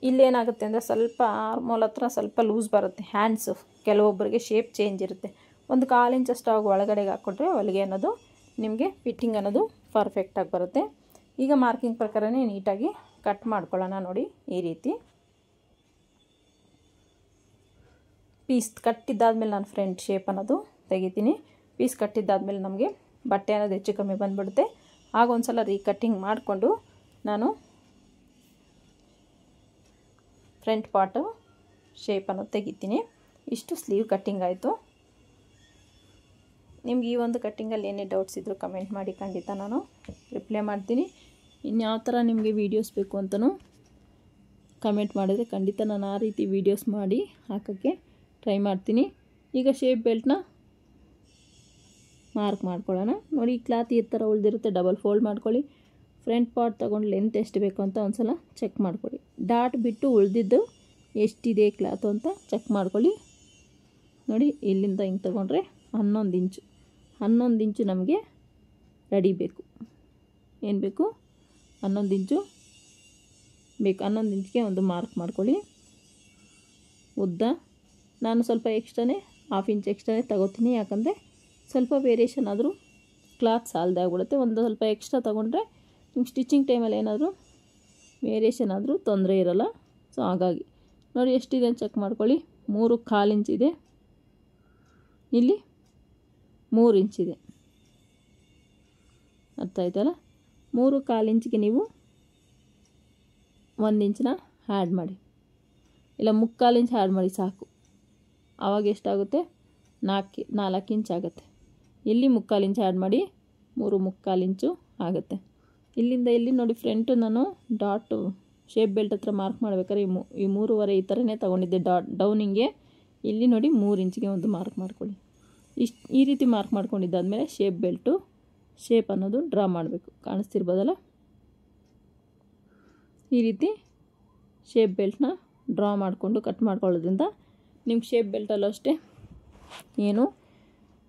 ಇಲ್ಲೇನಾಗುತ್ತೆ ಅಂದರೆ ಸ್ವಲ್ಪ ಆರ್ಮೋಲ್ ಹತ್ರ ಸ್ವಲ್ಪ ಲೂಸ್ ಬರುತ್ತೆ ಹ್ಯಾಂಡ್ಸು. ಕೆಲವೊಬ್ಬರಿಗೆ ಶೇಪ್ ಚೇಂಜ್ ಇರುತ್ತೆ. 1/4 ಇಂಚಷ್ಟು ಆಗಿ ಒಳಗಡೆಗೆ ಹಾಕ್ಕೊಂಡ್ರೆ ಹೊಲಿಗೆ ಅನ್ನೋದು ನಿಮಗೆ ಫಿಟ್ಟಿಂಗ್ ಅನ್ನೋದು ಪರ್ಫೆಕ್ಟಾಗಿ ಬರುತ್ತೆ. ಈಗ ಮಾರ್ಕಿಂಗ್ ಪ್ರಕಾರನೇ ನೀಟಾಗಿ ಕಟ್ ಮಾಡ್ಕೊಳ್ಳೋಣ. ನೋಡಿ ಈ ರೀತಿ ಪೀಸ್ ಕಟ್ಟಿದ್ದಾದಮೇಲೆ ನಾನು ಫ್ರಂಟ್ ಶೇಪ್ ಅನ್ನೋದು ತೆಗಿತೀನಿ. ಪೀಸ್ ಕಟ್ಟಿದ್ದಾದಮೇಲೆ ನಮಗೆ ಬಟ್ಟೆ ಅನ್ನೋದು ಹೆಚ್ಚು ಕಮ್ಮಿ ಬಂದುಬಿಡುತ್ತೆ. ಆಗ ಒಂದು ಸಲ ರೀಕಟ್ಟಿಂಗ್ ಮಾಡಿಕೊಂಡು ನಾನು ಫ್ರಂಟ್ ಪಾರ್ಟು ಶೇಪನ್ನು ತೆಗಿತೀನಿ. ಇಷ್ಟು ಸ್ಲೀವ್ ಕಟ್ಟಿಂಗ್ ಆಯಿತು. ನಿಮ್ಗೆ ಈ ಒಂದು ಕಟ್ಟಿಂಗಲ್ಲಿ ಏನೇ ಡೌಟ್ಸ್ ಇದ್ದರೂ ಕಮೆಂಟ್ ಮಾಡಿ, ಖಂಡಿತ ನಾನು ರಿಪ್ಲೈ ಮಾಡ್ತೀನಿ. ಇನ್ಯಾವ ಥರ ನಿಮಗೆ ವೀಡಿಯೋಸ್ ಬೇಕು ಅಂತಲೂ ಕಮೆಂಟ್ ಮಾಡಿದರೆ ಖಂಡಿತ ನಾನು ಆ ರೀತಿ ವೀಡಿಯೋಸ್ ಮಾಡಿ ಹಾಕೋಕ್ಕೆ ಟ್ರೈ ಮಾಡ್ತೀನಿ. ಈಗ ಶೇಪ್ ಬೆಲ್ಟ್ನ ಮಾರ್ಕ್ ಮಾಡ್ಕೊಳ್ಳೋಣ. ನೋಡಿ ಈ ಕ್ಲಾತ್ ಈ ಥರ ಉಳಿದಿರುತ್ತೆ, ಡಬಲ್ ಫೋಲ್ಡ್ ಮಾಡ್ಕೊಳ್ಳಿ. ಫ್ರಂಟ್ ಪಾರ್ಟ್ ತೊಗೊಂಡು ಲೆಂತ್ ಎಷ್ಟು ಬೇಕು ಅಂತ ಒಂದು ಸಲ ಚೆಕ್ ಮಾಡ್ಕೊಳ್ಳಿ. ಡಾಟ್ ಬಿಟ್ಟು ಉಳಿದಿದ್ದು ಎಷ್ಟಿದೆ ಕ್ಲಾತು ಅಂತ ಚೆಕ್ ಮಾಡ್ಕೊಳ್ಳಿ. ನೋಡಿ ಇಲ್ಲಿಂದ ಹಿಂಗೆ ತೊಗೊಂಡ್ರೆ 11 ಇಂಚು. 11 ಇಂಚು ನಮಗೆ ರೆಡಿ ಬೇಕು. ಏನು ಬೇಕು? 11 ಇಂಚು ಬೇಕು. 11 ಇಂಚಿಗೆ ಒಂದು ಮಾರ್ಕ್ ಮಾಡ್ಕೊಳ್ಳಿ. ಉದ್ದ ನಾನು ಸ್ವಲ್ಪ ಎಕ್ಸ್ಟ್ರಾನೇ 1/2 ಇಂಚ್ ಎಕ್ಸ್ಟ್ರಾನೇ ತಗೋತೀನಿ. ಯಾಕಂದರೆ ಸ್ವಲ್ಪ ವೇರಿಯೇಷನ್ ಆದರೂ ಕ್ಲಾತ್ ಸಾಲದೇ ಆಗ್ಬಿಡುತ್ತೆ. ಒಂದು ಸ್ವಲ್ಪ ಎಕ್ಸ್ಟ್ರಾ ತೊಗೊಂಡ್ರೆ ನಿಮ್ಗೆ ಸ್ಟಿಚಿಂಗ್ ಟೈಮಲ್ಲಿ ಏನಾದರೂ ವೇರಿಯೇಷನ್ ಆದರೂ ತೊಂದರೆ ಇರೋಲ್ಲ. ಸೊ ಹಾಗಾಗಿ ನೋಡಿ ಎಷ್ಟಿದೆ ಅಂತ ಚೆಕ್ ಮಾಡ್ಕೊಳ್ಳಿ. 3/4 ಇಂಚ್ ಇದೆ. ಇಲ್ಲಿ 3 ಇಂಚಿದೆ. ಅರ್ಥ ಆಯ್ತಲ್ಲ? 3/4 ಇಂಚಿಗೆ ನೀವು 1 ಇಂಚನ್ನ ಆ್ಯಡ್ ಮಾಡಿ, ಇಲ್ಲ 3/4 ಇಂಚ್ ಆ್ಯಡ್ ಮಾಡಿ ಸಾಕು. ಆವಾಗ ಎಷ್ಟಾಗುತ್ತೆ? 4 ಇಂಚ್ ಆಗುತ್ತೆ. ಇಲ್ಲಿ 3/4 ಇಂಚ್ ಆ್ಯಡ್ ಮಾಡಿ 3/4 ಇಂಚು ಆಗುತ್ತೆ. ಇಲ್ಲಿಂದ ಇಲ್ಲಿ ನೋಡಿ ಫ್ರಂಟು ನಾನು ಡಾಟು ಶೇಪ್ ಬೆಲ್ಟ್ ಹತ್ರ ಮಾರ್ಕ್ ಮಾಡ್ಬೇಕಾದ್ರೆ ಈ 3.5 ಈ ಥರನೇ ತೊಗೊಂಡಿದ್ದೆ ಡೌನಿಂಗೆ. ಇಲ್ಲಿ ನೋಡಿ 3 ಇಂಚಿಗೆ ಒಂದು ಮಾರ್ಕ್ ಮಾಡ್ಕೊಳ್ಳಿ. ಈ ರೀತಿ ಮಾರ್ಕ್ ಮಾಡ್ಕೊಂಡಿದ್ದಾದಮೇಲೆ ಶೇಪ್ ಬೆಲ್ಟು ಶೇಪ್ ಅನ್ನೋದು ಡ್ರಾ ಮಾಡಬೇಕು. ಕಾಣಿಸ್ತಿರ್ಬೋದಲ್ಲ? ಈ ರೀತಿ ಶೇಪ್ ಬೆಲ್ಟ್ನ ಡ್ರಾ ಮಾಡಿಕೊಂಡು ಕಟ್ ಮಾಡ್ಕೊಳ್ಳೋದ್ರಿಂದ ನಿಮ್ಮ ಶೇಪ್ ಬೆಲ್ಟಲ್ಲೂ ಅಷ್ಟೇ ಏನು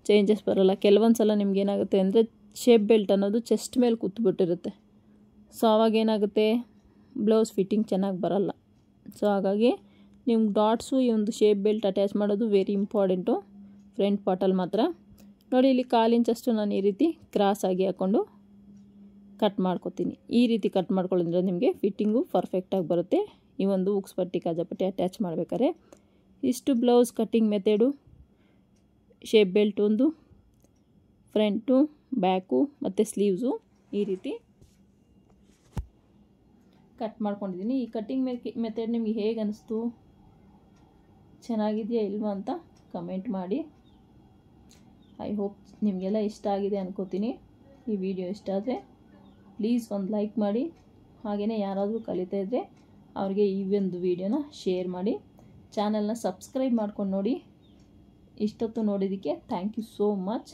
ಚೇಂಜಸ್ ಬರೋಲ್ಲ. ಕೆಲವೊಂದು ಸಲ ನಿಮ್ಗೆ ಏನಾಗುತ್ತೆ ಅಂದರೆ ಶೇಪ್ ಬೆಲ್ಟ್ ಅನ್ನೋದು ಚೆಸ್ಟ್ ಮೇಲೆ ಕೂತ್ಬಿಟ್ಟಿರುತ್ತೆ. ಸೊ ಆವಾಗ ಏನಾಗುತ್ತೆ, ಬ್ಲೌಸ್ ಫಿಟ್ಟಿಂಗ್ ಚೆನ್ನಾಗಿ ಬರೋಲ್ಲ. ಸೊ ಹಾಗಾಗಿ ನಿಮ್ಮ ಡಾಟ್ಸು ಈ ಒಂದು ಶೇಪ್ ಬೆಲ್ಟ್ ಅಟ್ಯಾಚ್ ಮಾಡೋದು ವೆರಿ ಇಂಪಾರ್ಟೆಂಟು ಫ್ರಂಟ್ ಪಾರ್ಟಲ್ಲಿ ಮಾತ್ರ. ನೋಡಿ ಇಲ್ಲಿ 1/4 ಇಂಚಷ್ಟು ನಾನು ಈ ರೀತಿ ಕ್ರಾಸಾಗಿ ಹಾಕ್ಕೊಂಡು ಕಟ್ ಮಾಡ್ಕೊತೀನಿ. ಈ ರೀತಿ ಕಟ್ ಮಾಡ್ಕೊಳ್ಳೋದ್ರಿಂದ ನಿಮಗೆ ಫಿಟ್ಟಿಂಗು ಪರ್ಫೆಕ್ಟಾಗಿ ಬರುತ್ತೆ. ಈ ಒಂದು ಉಕ್ಸ್ ಪಟ್ಟಿ ಕಾಜಾಪಟ್ಟಿ ಅಟ್ಯಾಚ್ ಮಾಡಬೇಕಾದ್ರೆ ಇಷ್ಟು blouse cutting method, shape belt ಒಂದು, ಫ್ರಂಟು, ಬ್ಯಾಕು ಮತ್ತು ಸ್ಲೀವ್ಸು ಈ ರೀತಿ ಕಟ್ ಮಾಡ್ಕೊಂಡಿದ್ದೀನಿ. ಈ ಕಟ್ಟಿಂಗ್ ಮೆಥಡ್ ನಿಮಗೆ ಹೇಗೆ ಅನಿಸ್ತು, ಚೆನ್ನಾಗಿದೆಯಾ ಇಲ್ವಾ ಅಂತ ಕಮೆಂಟ್ ಮಾಡಿ. ಐ ಹೋಪ್ ನಿಮಗೆಲ್ಲ ಇಷ್ಟ ಆಗಿದೆ ಅನ್ಕೋತೀನಿ. ಈ ವಿಡಿಯೋ ಇಷ್ಟ ಆದರೆ ಪ್ಲೀಸ್ ಒಂದು ಲೈಕ್ ಮಾಡಿ. ಹಾಗೆಯೇ ಯಾರಾದರೂ ಕಲಿತಾ ಇದ್ದರೆ ಅವ್ರಿಗೆ ಈ ಒಂದು ವಿಡಿಯೋನ ಶೇರ್ ಮಾಡಿ. ಚಾನಲ್ನ ಸಬ್ಸ್ಕ್ರೈಬ್ ಮಾಡ್ಕೊಂಡು ನೋಡಿ. ಇಷ್ಟೊತ್ತು ನೋಡಿದ್ದಕ್ಕೆ ಥ್ಯಾಂಕ್ ಯು ಸೋ ಮಚ್.